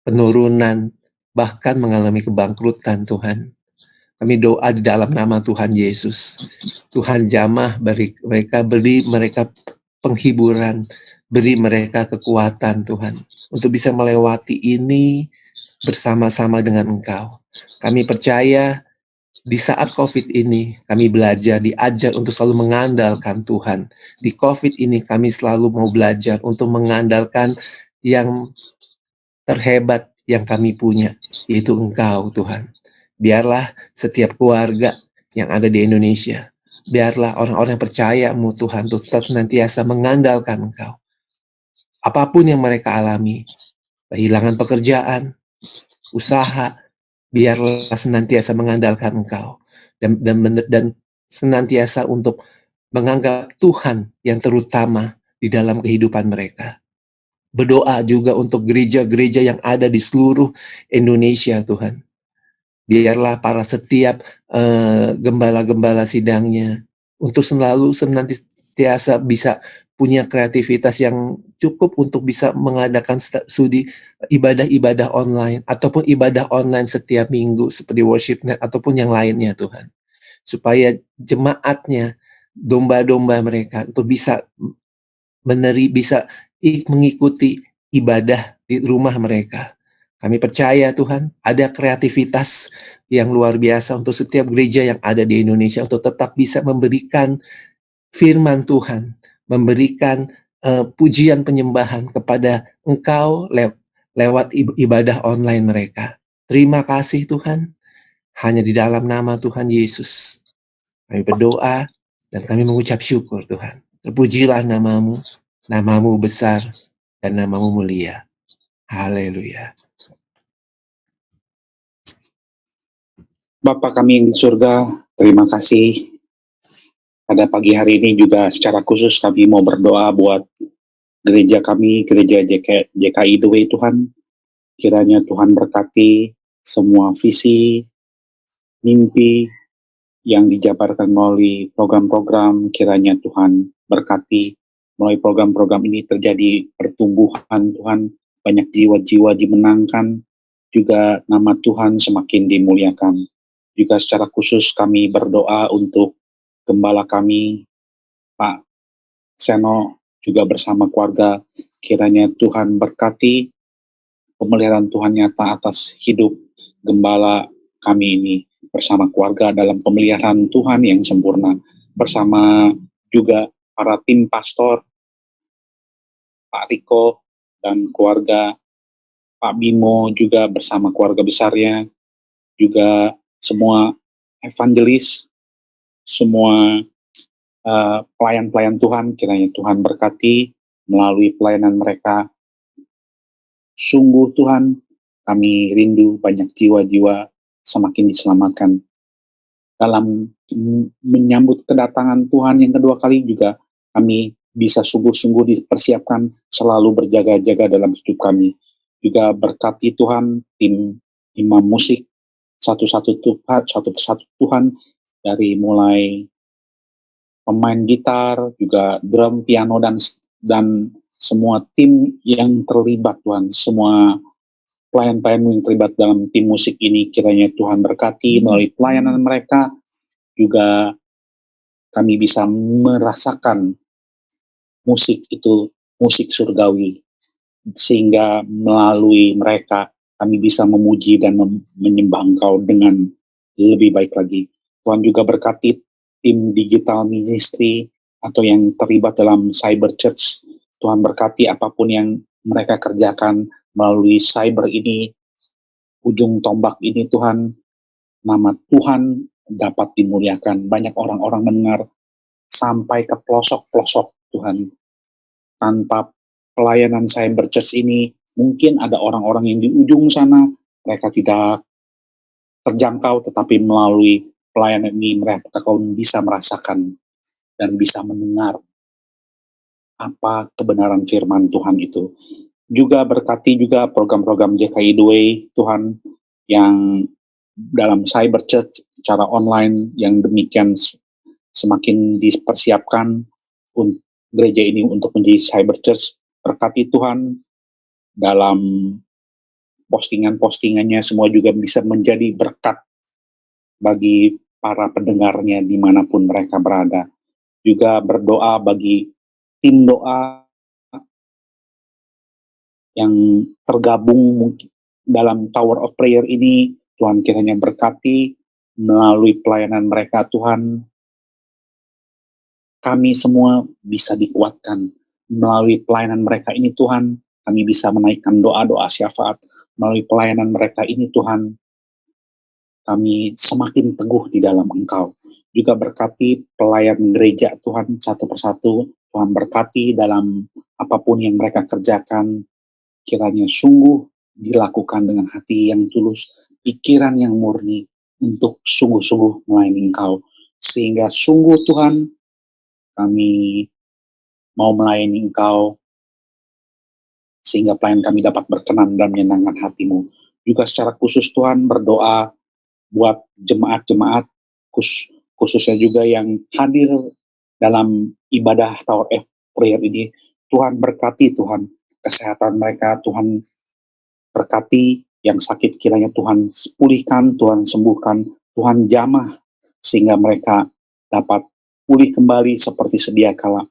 penurunan, bahkan mengalami kebangkrutan Tuhan. Kami doa di dalam nama Tuhan Yesus. Tuhan jamah beri mereka penghiburan, beri mereka kekuatan Tuhan untuk bisa melewati ini bersama-sama dengan Engkau. Kami percaya di saat COVID ini kami belajar, diajar untuk selalu mengandalkan Tuhan. Di COVID ini kami selalu mau belajar untuk mengandalkan yang terhebat yang kami punya, yaitu Engkau Tuhan. Biarlah setiap keluarga yang ada di Indonesia, biarlah orang-orang yang percaya-Mu Tuhan untuk tetap senantiasa mengandalkan Engkau. Apapun yang mereka alami, kehilangan pekerjaan, usaha, biarlah senantiasa mengandalkan Engkau dan senantiasa untuk menganggap Tuhan yang terutama di dalam kehidupan mereka. Berdoa juga untuk gereja-gereja yang ada di seluruh Indonesia Tuhan. Biarlah para setiap gembala-gembala sidangnya untuk selalu senantiasa bisa punya kreativitas yang cukup untuk bisa mengadakan studi ibadah-ibadah online ataupun ibadah online setiap minggu seperti worship.net ataupun yang lainnya Tuhan. Supaya jemaatnya, domba-domba mereka untuk bisa bisa mengikuti ibadah di rumah mereka. Kami percaya Tuhan, ada kreativitas yang luar biasa untuk setiap gereja yang ada di Indonesia untuk tetap bisa memberikan firman Tuhan, memberikan pujian penyembahan kepada Engkau lewat ibadah online mereka. Terima kasih Tuhan, hanya di dalam nama Tuhan Yesus kami berdoa dan kami mengucap syukur Tuhan. Terpujilah namamu, namamu besar dan namamu mulia. Haleluya. Bapa kami yang di surga, terima kasih. Pada pagi hari ini juga secara khusus kami mau berdoa buat gereja kami, gereja JKI The Way Tuhan. Kiranya Tuhan berkati semua visi, mimpi yang dijabarkan melalui program-program. Kiranya Tuhan berkati melalui program-program ini terjadi pertumbuhan Tuhan, banyak jiwa-jiwa dimenangkan, juga nama Tuhan semakin dimuliakan. Juga secara khusus kami berdoa untuk gembala kami, Pak Seno, juga bersama keluarga. Kiranya Tuhan berkati pemeliharaan Tuhan nyata atas hidup gembala kami ini bersama keluarga dalam pemeliharaan Tuhan yang sempurna. Bersama juga para tim pastor, Pak Riko dan keluarga, Pak Bimo juga bersama keluarga besarnya, juga semua evangelis, semua pelayan-pelayan Tuhan, kiranya Tuhan berkati melalui pelayanan mereka. Sungguh Tuhan, kami rindu banyak jiwa-jiwa semakin diselamatkan. Dalam menyambut kedatangan Tuhan yang kedua kali juga kami bisa sungguh-sungguh dipersiapkan selalu berjaga-jaga dalam hidup kami. Juga berkati Tuhan tim imam musik, satu persatu Tuhan, dari mulai pemain gitar, juga drum, piano, dan semua tim yang terlibat Tuhan, semua pelayan-pelayan yang terlibat dalam tim musik ini, kiranya Tuhan berkati melalui pelayanan mereka, juga kami bisa merasakan musik itu musik surgawi, sehingga melalui mereka kami bisa memuji dan menyembah Engkau dengan lebih baik lagi. Tuhan juga berkati tim digital ministry atau yang terlibat dalam cyber church. Tuhan berkati apapun yang mereka kerjakan melalui cyber ini, ujung tombak ini Tuhan, nama Tuhan dapat dimuliakan. Banyak orang-orang mendengar sampai ke pelosok-pelosok Tuhan. Tanpa pelayanan cyber church ini, mungkin ada orang-orang yang di ujung sana, mereka tidak terjangkau, tetapi melalui pelayanan ini mereka bisa merasakan dan bisa mendengar apa kebenaran firman Tuhan itu. Juga berkati juga program-program JKI The Way Tuhan, yang dalam cyber church secara online yang demikian semakin dipersiapkan untuk gereja ini untuk menjadi cyber church. Berkati Tuhan dalam postingan-postingannya, semua juga bisa menjadi berkat bagi para pendengarnya dimanapun mereka berada. Juga berdoa bagi tim doa yang tergabung dalam Tower of Prayer ini. Tuhan kiranya berkati melalui pelayanan mereka Tuhan. Kami semua bisa dikuatkan melalui pelayanan mereka ini Tuhan. Kami bisa menaikkan doa-doa syafaat melalui pelayanan mereka ini Tuhan. Kami semakin teguh di dalam Engkau. Juga berkati pelayan gereja Tuhan satu persatu. Tuhan berkati dalam apapun yang mereka kerjakan. Kiranya sungguh dilakukan dengan hati yang tulus, pikiran yang murni, untuk sungguh-sungguh melayani Engkau. Sehingga sungguh Tuhan, kami mau melayani Engkau, sehingga pelayan kami dapat berkenan dan menyenangkan hati-Mu. Juga secara khusus Tuhan berdoa buat jemaat-jemaat, khususnya juga yang hadir dalam ibadah Tower of Prayer ini. Tuhan berkati Tuhan, kesehatan mereka, Tuhan berkati yang sakit kiranya Tuhan pulihkan, Tuhan sembuhkan, Tuhan jamah, sehingga mereka dapat pulih kembali seperti sedia kala.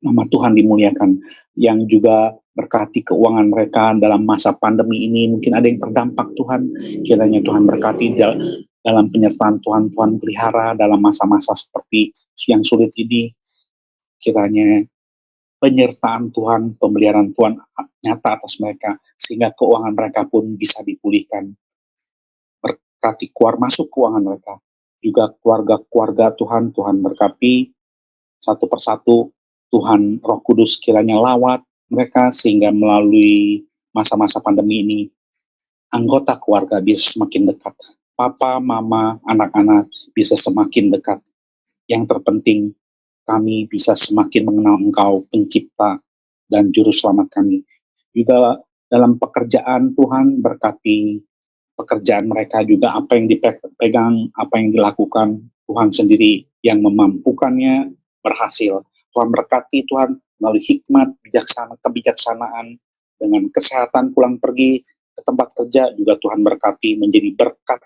Nama Tuhan dimuliakan. Yang juga berkati keuangan mereka dalam masa pandemi ini. Mungkin ada yang terdampak Tuhan. Kiranya Tuhan berkati dalam penyertaan Tuhan. Tuhan pelihara dalam masa-masa seperti yang sulit ini. Kiranya penyertaan Tuhan, pemeliharaan Tuhan nyata atas mereka. Sehingga keuangan mereka pun bisa dipulihkan. Berkati keluar masuk keuangan mereka. Juga keluarga-keluarga Tuhan, Tuhan berkati satu persatu. Tuhan Roh Kudus kiranya lawat mereka, sehingga melalui masa-masa pandemi ini anggota keluarga bisa semakin dekat. Papa, mama, anak-anak bisa semakin dekat. Yang terpenting kami bisa semakin mengenal Engkau, Pencipta dan Juru Selamat kami. Juga dalam pekerjaan Tuhan berkati pekerjaan mereka juga, apa yang dipegang, apa yang dilakukan, Tuhan sendiri yang memampukannya berhasil. Tuhan berkati Tuhan melalui hikmat, kebijaksanaan, dengan kesehatan pulang pergi ke tempat kerja, juga Tuhan berkati menjadi berkat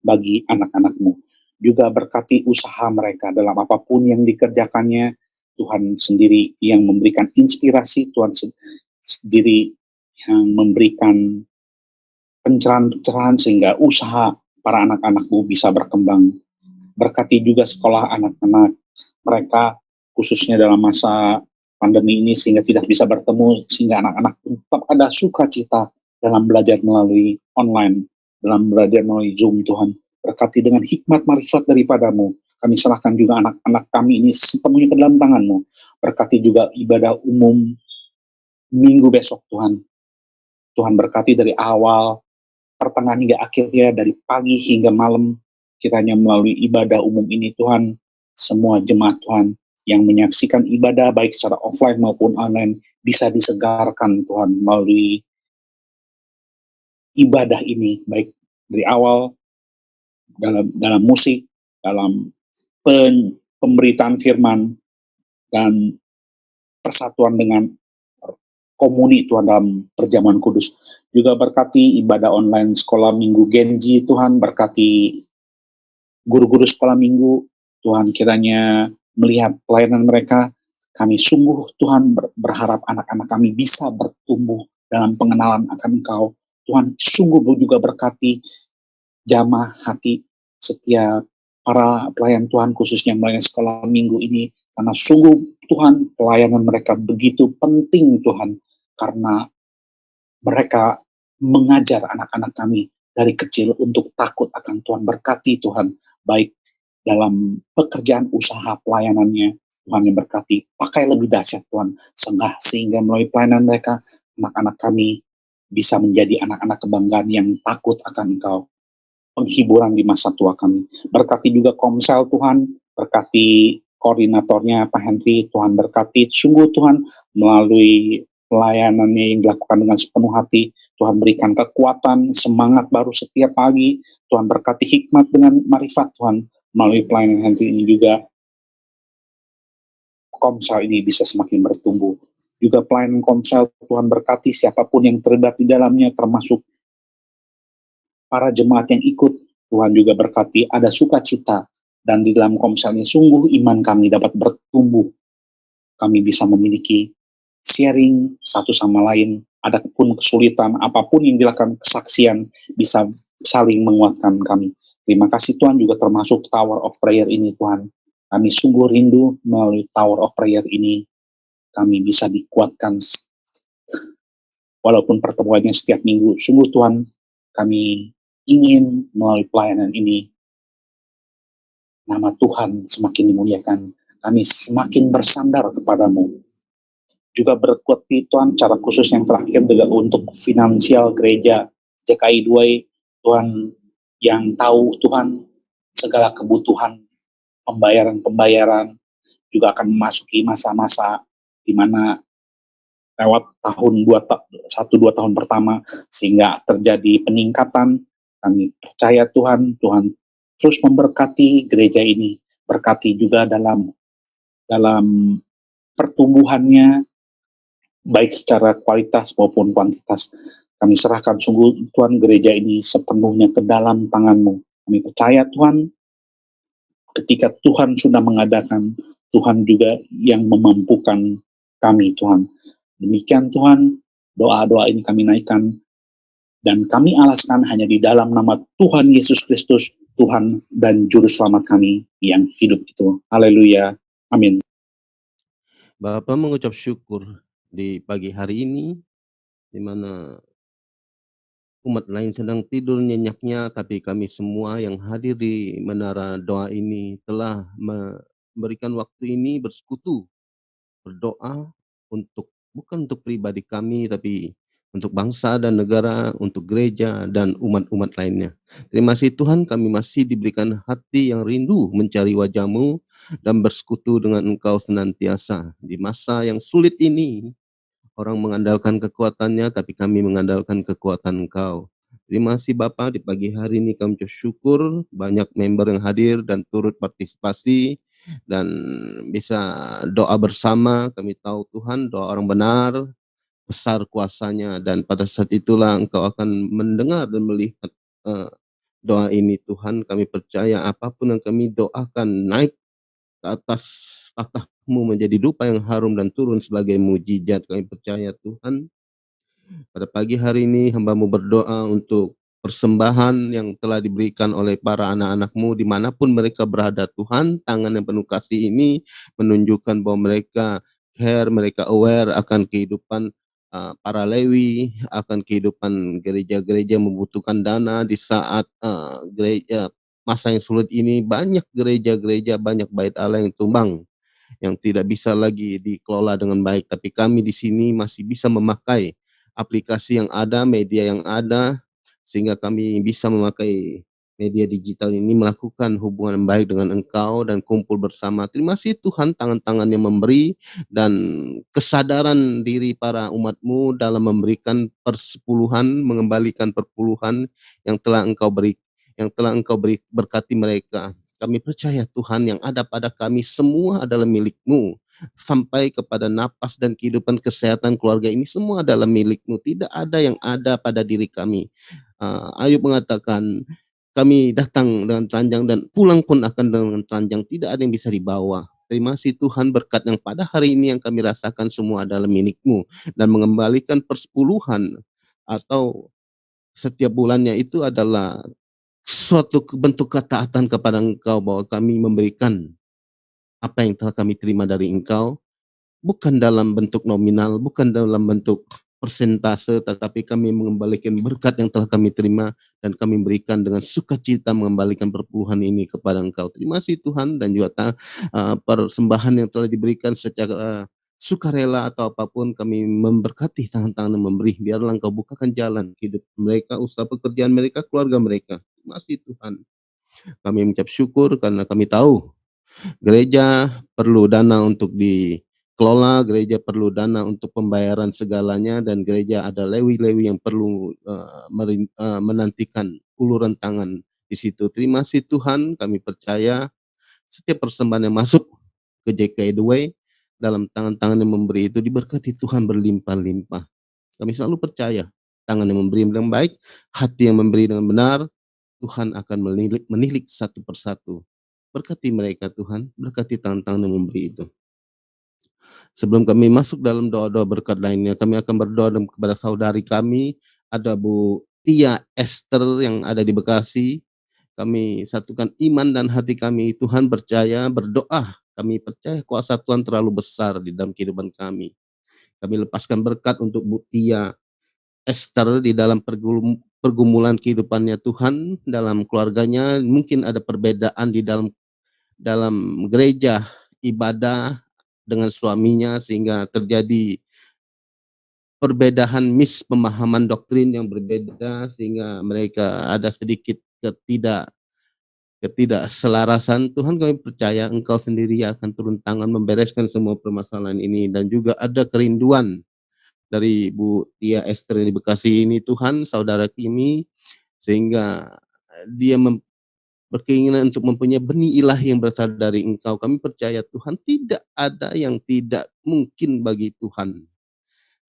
bagi anak-anak-Mu. Juga berkati usaha mereka dalam apapun yang dikerjakannya. Tuhan sendiri yang memberikan inspirasi, Tuhan sendiri yang memberikan pencerahan-pencerahan sehingga usaha para anak-anak-Mu bisa berkembang. Berkati juga sekolah anak-anak mereka, khususnya dalam masa pandemi ini, sehingga tidak bisa bertemu, sehingga anak-anak tetap ada sukacita dalam belajar melalui online, dalam belajar melalui Zoom. Tuhan berkati dengan hikmat marifat daripada-Mu. Kami serahkan juga anak-anak kami ini sepenuhnya ke dalam tangan-Mu. Berkati juga ibadah umum minggu besok Tuhan. Tuhan berkati dari awal, pertengahan hingga akhirnya, dari pagi hingga malam. Kiranya melalui ibadah umum ini Tuhan, semua jemaat Tuhan yang menyaksikan ibadah baik secara offline maupun online bisa disegarkan Tuhan melalui ibadah ini, baik dari awal dalam musik, dalam pemberitaan firman, dan persatuan dengan komuni Tuhan dalam perjamuan kudus. Juga berkati ibadah online sekolah minggu Genji Tuhan, berkati guru-guru sekolah minggu, Tuhan kiranya melihat pelayanan mereka, kami sungguh Tuhan berharap anak-anak kami bisa bertumbuh dalam pengenalan akan Engkau. Tuhan sungguh juga berkati jamah hati setiap para pelayan Tuhan, khususnya pelayan sekolah minggu ini, karena sungguh Tuhan pelayanan mereka begitu penting Tuhan, karena mereka mengajar anak-anak kami dari kecil untuk takut akan Tuhan. Berkati Tuhan, baik dalam pekerjaan usaha pelayanannya, Tuhan yang berkati, pakai lebih dahsyat Tuhan, sehingga melalui pelayanan mereka, anak-anak kami bisa menjadi anak-anak kebanggaan yang takut akan Engkau, penghiburan di masa tua kami. Berkati juga Komsel Tuhan, berkati koordinatornya Pak Henry, Tuhan berkati, sungguh Tuhan melalui pelayanannya yang dilakukan dengan sepenuh hati, Tuhan berikan kekuatan, semangat baru setiap pagi, Tuhan berkati hikmat dengan marifat Tuhan, melalui pelayanan Henry ini juga, Komsel ini bisa semakin bertumbuh. Juga pelayanan Komsel, Tuhan berkati siapapun yang terlibat di dalamnya, termasuk para jemaat yang ikut, Tuhan juga berkati ada sukacita, dan di dalam Komsel ini sungguh iman kami dapat bertumbuh. Kami bisa memiliki sharing satu sama lain, adapun kesulitan, apapun yang dilakukan kesaksian, bisa saling menguatkan kami. Terima kasih Tuhan, juga termasuk Tower of Prayer ini Tuhan. Kami sungguh rindu melalui Tower of Prayer ini, kami bisa dikuatkan, walaupun pertemuannya setiap minggu. Sungguh Tuhan, kami ingin melalui pelayanan ini, nama Tuhan semakin dimuliakan, kami semakin bersandar kepadamu. Juga berkuati Tuhan, cara khusus yang terakhir juga untuk finansial gereja JKI 2, Tuhan yang tahu Tuhan segala kebutuhan, pembayaran juga akan memasuki masa-masa di mana lewat tahun 1-2 tahun pertama, sehingga terjadi peningkatan. Kami percaya Tuhan terus memberkati gereja ini, berkati juga dalam pertumbuhannya, baik secara kualitas maupun kuantitas. Kami serahkan sungguh Tuhan gereja ini sepenuhnya ke dalam tangan-Mu. Kami percaya Tuhan, ketika Tuhan sudah mengadakan, Tuhan juga yang memampukan kami Tuhan. Demikian Tuhan, doa-doa ini kami naikkan, dan kami alaskan hanya di dalam nama Tuhan Yesus Kristus, Tuhan dan Juru Selamat kami yang hidup itu. Haleluya. Amin. Bapak mengucap syukur di pagi hari ini, di mana umat lain sedang tidur nyenyaknya, tapi kami semua yang hadir di menara doa ini telah memberikan waktu ini bersekutu, berdoa bukan untuk pribadi kami, tapi untuk bangsa dan negara, untuk gereja dan umat-umat lainnya. Terima kasih Tuhan, kami masih diberikan hati yang rindu mencari wajah-Mu dan bersekutu dengan Engkau senantiasa. Di masa yang sulit ini, orang mengandalkan kekuatannya, tapi kami mengandalkan kekuatan Engkau. Terima kasih Bapa, di pagi hari ini kami bersyukur banyak member yang hadir dan turut partisipasi dan bisa doa bersama. Kami tahu Tuhan doa orang benar besar kuasanya, dan pada saat itulah Engkau akan mendengar dan melihat doa ini Tuhan. Kami percaya apapun yang kami doakan naik ke atas tahta-Mu menjadi dupa yang harum dan turun sebagai mujizat. Kami percaya Tuhan, pada pagi hari ini hamba-Mu berdoa untuk persembahan yang telah diberikan oleh para anak-anak-Mu dimanapun mereka berada Tuhan. Tangan yang penuh kasih ini menunjukkan bahwa mereka care, mereka aware akan kehidupan para Lewi, akan kehidupan gereja-gereja membutuhkan dana di saat gereja masa yang sulit ini. Banyak gereja-gereja, banyak bait Allah yang tumbang, yang tidak bisa lagi dikelola dengan baik, tapi kami di sini masih bisa memakai aplikasi yang ada, media yang ada, sehingga kami bisa memakai media digital ini melakukan hubungan baik dengan Engkau dan kumpul bersama. Terima kasih Tuhan, tangan-tangan yang memberi dan kesadaran diri para umat-Mu dalam memberikan persepuluhan, mengembalikan perpuluhan yang telah Engkau beri, berkati mereka. Kami percaya Tuhan yang ada pada kami semua adalah milik-Mu. Sampai kepada napas dan kehidupan kesehatan keluarga ini semua adalah milik-Mu. Tidak ada yang ada pada diri kami. Ayub mengatakan, kami datang dengan telanjang dan pulang pun akan dengan telanjang. Tidak ada yang bisa dibawa. Terima kasih Tuhan, berkat yang pada hari ini yang kami rasakan semua adalah milik-Mu. Dan mengembalikan persepuluhan atau setiap bulannya itu adalah suatu bentuk ketaatan kepada Engkau, bahwa kami memberikan apa yang telah kami terima dari Engkau, bukan dalam bentuk nominal, bukan dalam bentuk persentase, tetapi kami mengembalikan berkat yang telah kami terima, dan kami berikan dengan sukacita mengembalikan perpuluhan ini kepada Engkau. Terima kasih Tuhan, dan juga persembahan yang telah diberikan secara sukarela atau apapun, kami memberkati tangan-tangan yang memberi. Biarlah Engkau bukakan jalan hidup mereka, usaha pekerjaan mereka, keluarga mereka. Terima kasih Tuhan. Kami mengucap syukur karena kami tahu gereja perlu dana untuk dikelola, gereja perlu dana untuk pembayaran segalanya, dan gereja ada lewi-lewi yang perlu menantikan uluran tangan di situ. Terima kasih Tuhan, kami percaya setiap persembahan yang masuk ke JKI The Way dalam tangan-tangan yang memberi itu diberkati Tuhan berlimpah-limpah. Kami selalu percaya tangan yang memberi dengan baik, hati yang memberi dengan benar, Tuhan akan menilik satu persatu. Berkati mereka Tuhan, berkati tangan-tangan yang memberi itu. Sebelum kami masuk dalam doa-doa berkat lainnya, kami akan berdoa kepada saudari kami, ada Bu Tia Esther yang ada di Bekasi. Kami satukan iman dan hati kami, Tuhan percaya, berdoa. Kami percaya kuasa Tuhan terlalu besar di dalam kehidupan kami. Kami lepaskan berkat untuk Bu Tia Esther di dalam pergumulan kehidupannya Tuhan, dalam keluarganya. Mungkin ada perbedaan di dalam gereja, ibadah dengan suaminya, sehingga terjadi perbedaan pemahaman doktrin yang berbeda, sehingga mereka ada sedikit ketidakselarasan. Tuhan, kami percaya Engkau sendiri akan turun tangan membereskan semua permasalahan ini, dan juga ada kerinduan dari Bu Tia Esther di Bekasi ini Tuhan, saudara kami, sehingga dia berkeinginan untuk mempunyai benih ilahi yang berasal dari Engkau. Kami percaya Tuhan, tidak ada yang tidak mungkin bagi Tuhan.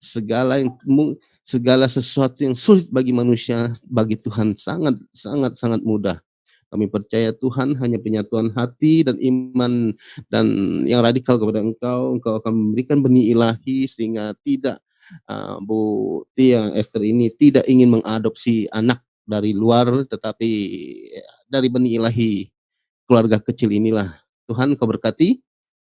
Segala sesuatu yang sulit bagi manusia, bagi Tuhan sangat mudah. Kami percaya Tuhan hanya penyatuan hati dan iman dan yang radikal kepada Engkau akan memberikan benih ilahi, sehingga tidak Bu Tia Esther ini tidak ingin mengadopsi anak dari luar, tetapi dari benih ilahi keluarga kecil inilah. Tuhan, Engkau berkati,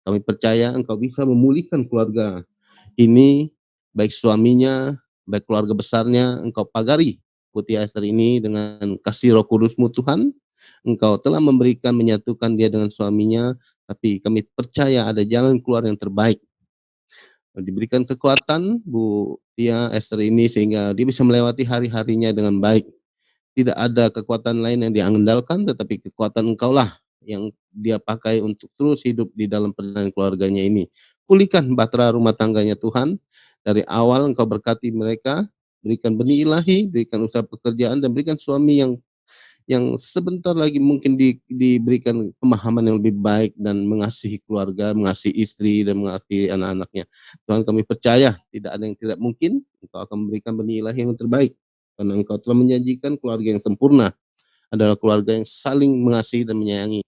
kami percaya Engkau bisa memulihkan keluarga ini, baik suaminya, baik keluarga besarnya. Engkau pagari Bu Tia Esther ini dengan kasih Roh Kudus-Mu Tuhan. Engkau telah menyatukan dia dengan suaminya, tapi kami percaya ada jalan keluar yang terbaik. Diberikan kekuatan Bu Tia Esther ini sehingga dia bisa melewati hari-harinya dengan baik. Tidak ada kekuatan lain yang dia andalkan, tetapi kekuatan Engkau lah yang dia pakai untuk terus hidup di dalam perjalanan keluarganya ini. Pulihkan bahtera rumah tangganya Tuhan. Dari awal Engkau berkati mereka, berikan benih ilahi, berikan usaha pekerjaan, dan berikan suami yang sebentar lagi mungkin diberikan pemahaman yang lebih baik dan mengasihi keluarga, mengasihi istri, dan mengasihi anak-anaknya. Tuhan, kami percaya tidak ada yang tidak mungkin. Engkau akan memberikan benih ilahi yang terbaik, karena Engkau telah menjanjikan keluarga yang sempurna adalah keluarga yang saling mengasihi dan menyayangi.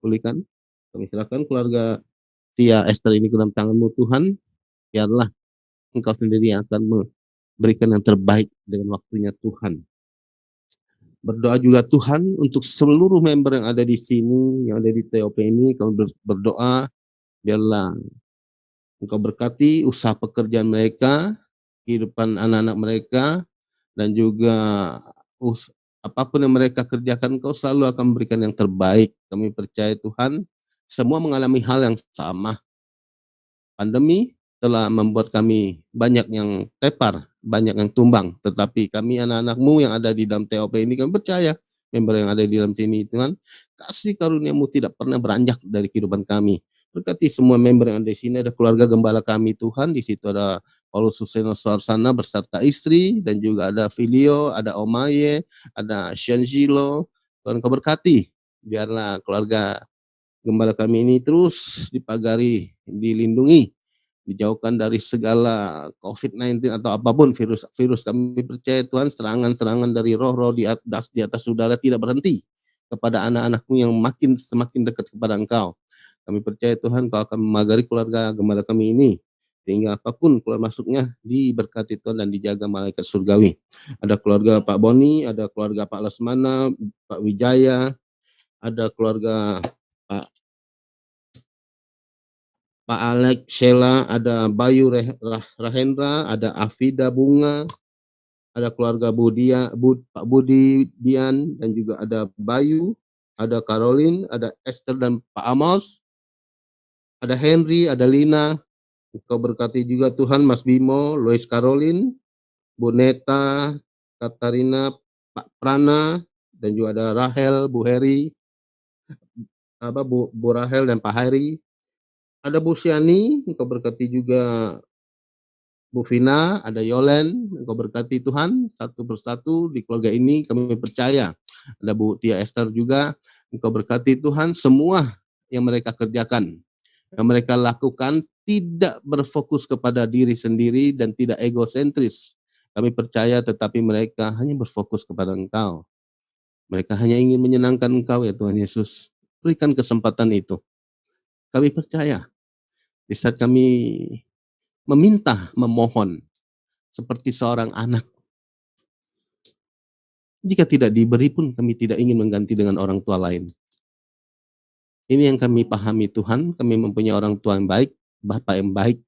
Pulihkan, kami serahkan keluarga Tia Esther ini ke dalam tangan-Mu Tuhan. Biarlah Engkau sendiri yang akan memberikan yang terbaik dengan waktunya Tuhan. Berdoa juga Tuhan untuk seluruh member yang ada di sini, yang ada di TOP ini. Kami berdoa, biarlah Engkau berkati usaha pekerjaan mereka, kehidupan anak-anak mereka, dan juga apapun yang mereka kerjakan, Engkau selalu akan memberikan yang terbaik. Kami percaya Tuhan, semua mengalami hal yang sama. Pandemi telah membuat kami banyak yang tepar, banyak yang tumbang, tetapi kami anak-anak-Mu yang ada di dalam TOP ini, kami percaya member yang ada di dalam sini Tuhan, kasih karunia-Mu tidak pernah beranjak dari kehidupan kami. Berkati semua member yang ada di sini, ada keluarga gembala kami Tuhan, di situ ada Paulus Suseno Suarsana beserta istri, dan juga ada Filio, ada Omaye, ada Shanjilo. Tuhan, Kau berkati Biarlah keluarga gembala kami ini terus dipagari, dilindungi, dijauhkan dari segala COVID-19 atau apapun virus. Kami percaya Tuhan, serangan-serangan dari roh-roh di atas saudara tidak berhenti kepada anak-anakmu yang semakin dekat kepada Engkau. Kami percaya Tuhan, Kau akan memagari keluarga gembala kami ini, sehingga apapun keluar masuknya diberkati Tuhan dan dijaga malaikat surgawi. Ada keluarga Pak Boni, ada keluarga Pak Lesmana, Pak Wijaya, ada keluarga Pak Alex Sheila, ada Bayu Rahendra, ada Afida Bunga, ada keluarga Pak Budi Dian, dan juga ada Bayu, ada Caroline, ada Esther dan Pak Amos, ada Henry, ada Lina. Engkau berkati juga Tuhan Mas Bimo, Lois Caroline, Bu Neta, Katarina, Pak Prana, dan juga ada Rahel, Bu Heri, Bu Rahel dan Pak Hari. Ada Bu Siani, engkau berkati juga Bu Vina, ada Yolen, engkau berkati Tuhan satu persatu di keluarga ini, kami percaya. Ada Bu Tia Esther juga, engkau berkati Tuhan semua yang mereka kerjakan, yang mereka lakukan tidak berfokus kepada diri sendiri dan tidak egosentris. Kami percaya tetapi mereka hanya berfokus kepada Engkau. Mereka hanya ingin menyenangkan Engkau ya Tuhan Yesus. Berikan kesempatan itu. Kami percaya di saat kami meminta, memohon seperti seorang anak. Jika tidak diberi pun kami tidak ingin mengganti dengan orang tua lain. Ini yang kami pahami Tuhan, kami mempunyai orang tua yang baik, Bapa yang baik,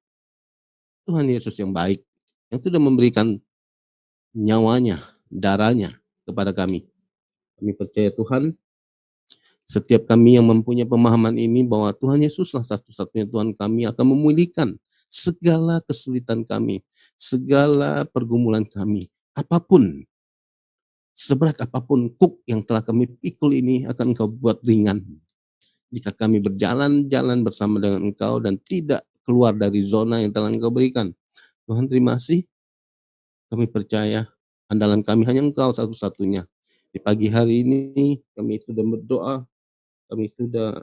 Tuhan Yesus yang baik, yang sudah memberikan nyawanya, darahnya kepada kami. Kami percaya Tuhan, setiap kami yang mempunyai pemahaman ini bahwa Tuhan Yesuslah satu-satunya Tuhan kami akan memulihkan segala kesulitan kami, segala pergumulan kami, apapun, seberat apapun kuk yang telah kami pikul ini akan Engkau buat ringan. Jika kami berjalan-jalan bersama dengan Engkau dan tidak keluar dari zona yang telah Engkau berikan. Tuhan terima kasih, kami percaya andalan kami hanya Engkau satu-satunya. Di pagi hari ini kami sudah berdoa, kami sudah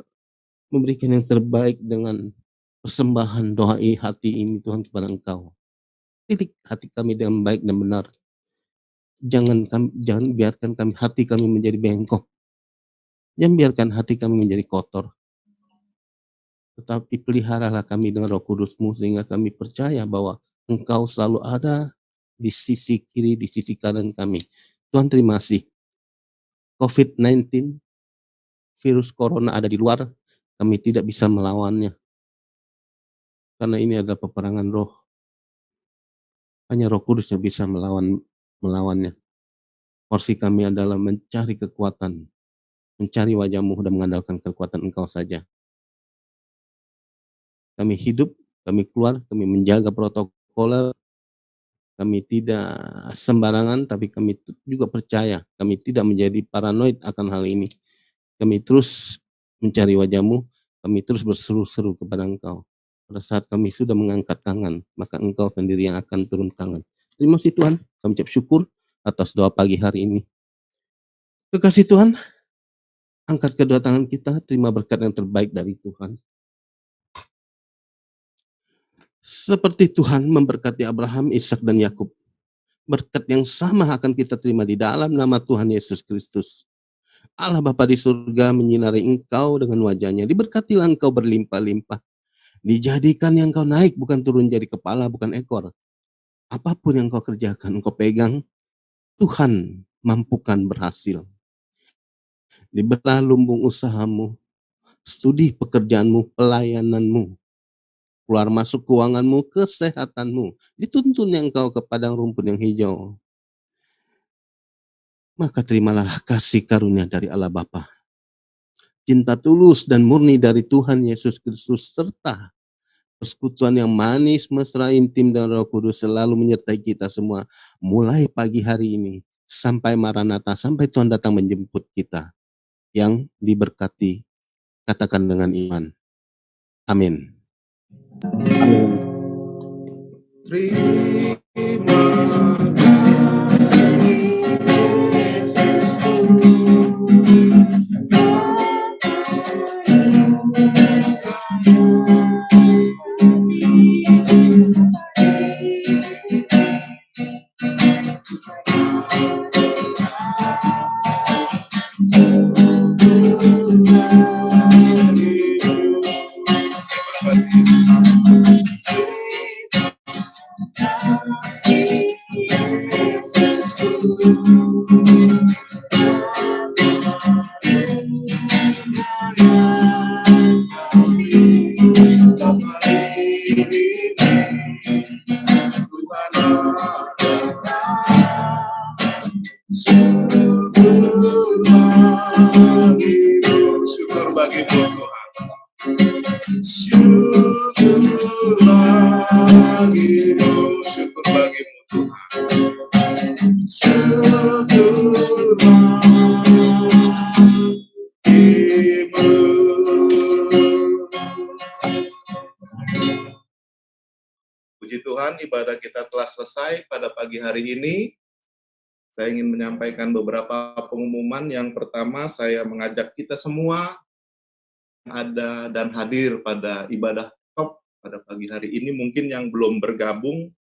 memberikan yang terbaik dengan persembahan doa hati ini Tuhan kepada Engkau. Didik hati kami dengan baik dan benar. Jangan biarkan hati kami menjadi bengkok. Jangan biarkan hati kami menjadi kotor. Tetapi peliharalah kami dengan Roh Kudus-Mu sehingga kami percaya bahwa Engkau selalu ada di sisi kiri, di sisi kanan kami. Tuhan terima kasih. COVID-19, virus corona ada di luar, kami tidak bisa melawannya. Karena ini adalah peperangan roh. Hanya Roh Kudus yang bisa melawannya. Porsi kami adalah mencari kekuatan, mencari wajah-Mu dan mengandalkan kekuatan Engkau saja. Kami hidup, kami keluar, kami menjaga protokol, kami tidak sembarangan, tapi kami juga percaya, kami tidak menjadi paranoid akan hal ini. Kami terus mencari wajah-Mu, kami terus berseru-seru kepada Engkau. Pada saat kami sudah mengangkat tangan, maka Engkau sendiri yang akan turun tangan. Terima kasih Tuhan, kami ucap syukur atas doa pagi hari ini. Kekasih Tuhan, angkat kedua tangan kita, terima berkat yang terbaik dari Tuhan. Seperti Tuhan memberkati Abraham, Ishak dan Yakub, berkat yang sama akan kita terima di dalam nama Tuhan Yesus Kristus. Allah Bapa di surga menyinari engkau dengan wajahnya. Diberkatilah engkau berlimpah-limpah. Dijadikan yang kau naik bukan turun jadi kepala, bukan ekor. Apapun yang kau kerjakan, engkau pegang, Tuhan mampukan berhasil. Dibelah lumbung usahamu, studi pekerjaanmu, pelayananmu, keluar masuk keuanganmu, kesehatanmu. Dituntun engkau ke padang rumput yang hijau. Maka terimalah kasih karunia dari Allah Bapa, cinta tulus dan murni dari Tuhan Yesus Kristus, serta persekutuan yang manis, mesra, intim dan Roh Kudus selalu menyertai kita semua, mulai pagi hari ini, sampai Maranatha, sampai Tuhan datang menjemput kita. Yang diberkati, katakan dengan iman. Amin. Amin. Terima kasih Yesus. bagimu, syukur bagimu Tuhan. Syukur bagimu, syukur bagimu Tuhan. Syukur bagimu. Puji Tuhan, ibadah kita telah selesai pada pagi hari ini. Saya ingin menyampaikan beberapa pengumuman. Yang pertama, saya mengajak kita semua yang ada dan hadir pada ibadah top pada pagi hari ini, mungkin yang belum bergabung,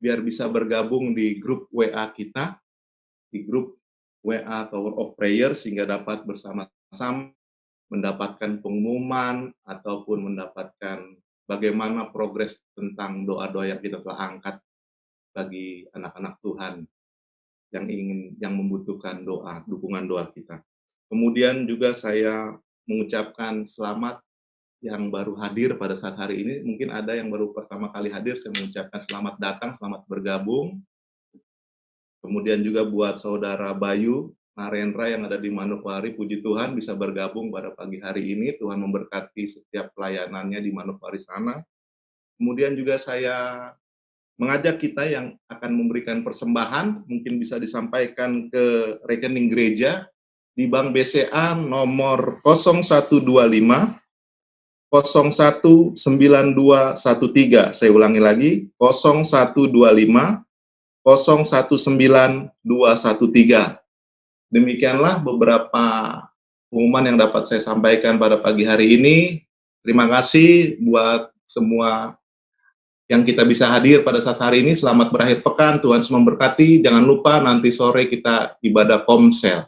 biar bisa bergabung di grup WA kita, di grup WA Tower of Prayer, sehingga dapat bersama-sama mendapatkan pengumuman ataupun mendapatkan bagaimana progres tentang doa-doa yang kita telah angkat bagi anak-anak Tuhan yang membutuhkan doa, dukungan doa kita. Kemudian juga saya mengucapkan selamat yang baru hadir pada saat hari ini. Mungkin ada yang baru pertama kali hadir, saya mengucapkan selamat datang, selamat bergabung. Kemudian juga buat saudara Bayu Narendra yang ada di Manokwari, puji Tuhan bisa bergabung pada pagi hari ini. Tuhan memberkati setiap pelayanannya di Manokwari sana. Kemudian juga saya mengajak kita yang akan memberikan persembahan, mungkin bisa disampaikan ke rekening gereja di Bank BCA nomor 0125 019213. Saya ulangi lagi, 0125 019213. Demikianlah beberapa pengumuman yang dapat saya sampaikan pada pagi hari ini. Terima kasih buat semua yang kita bisa hadir pada saat hari ini. Selamat berakhir pekan, Tuhan memberkati. Jangan lupa nanti sore kita ibadah komsel.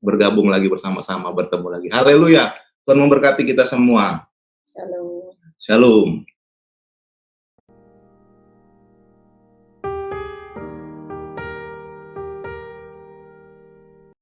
Bergabung lagi bersama-sama, bertemu lagi. Haleluya. Tuhan memberkati kita semua. Shalom. Shalom.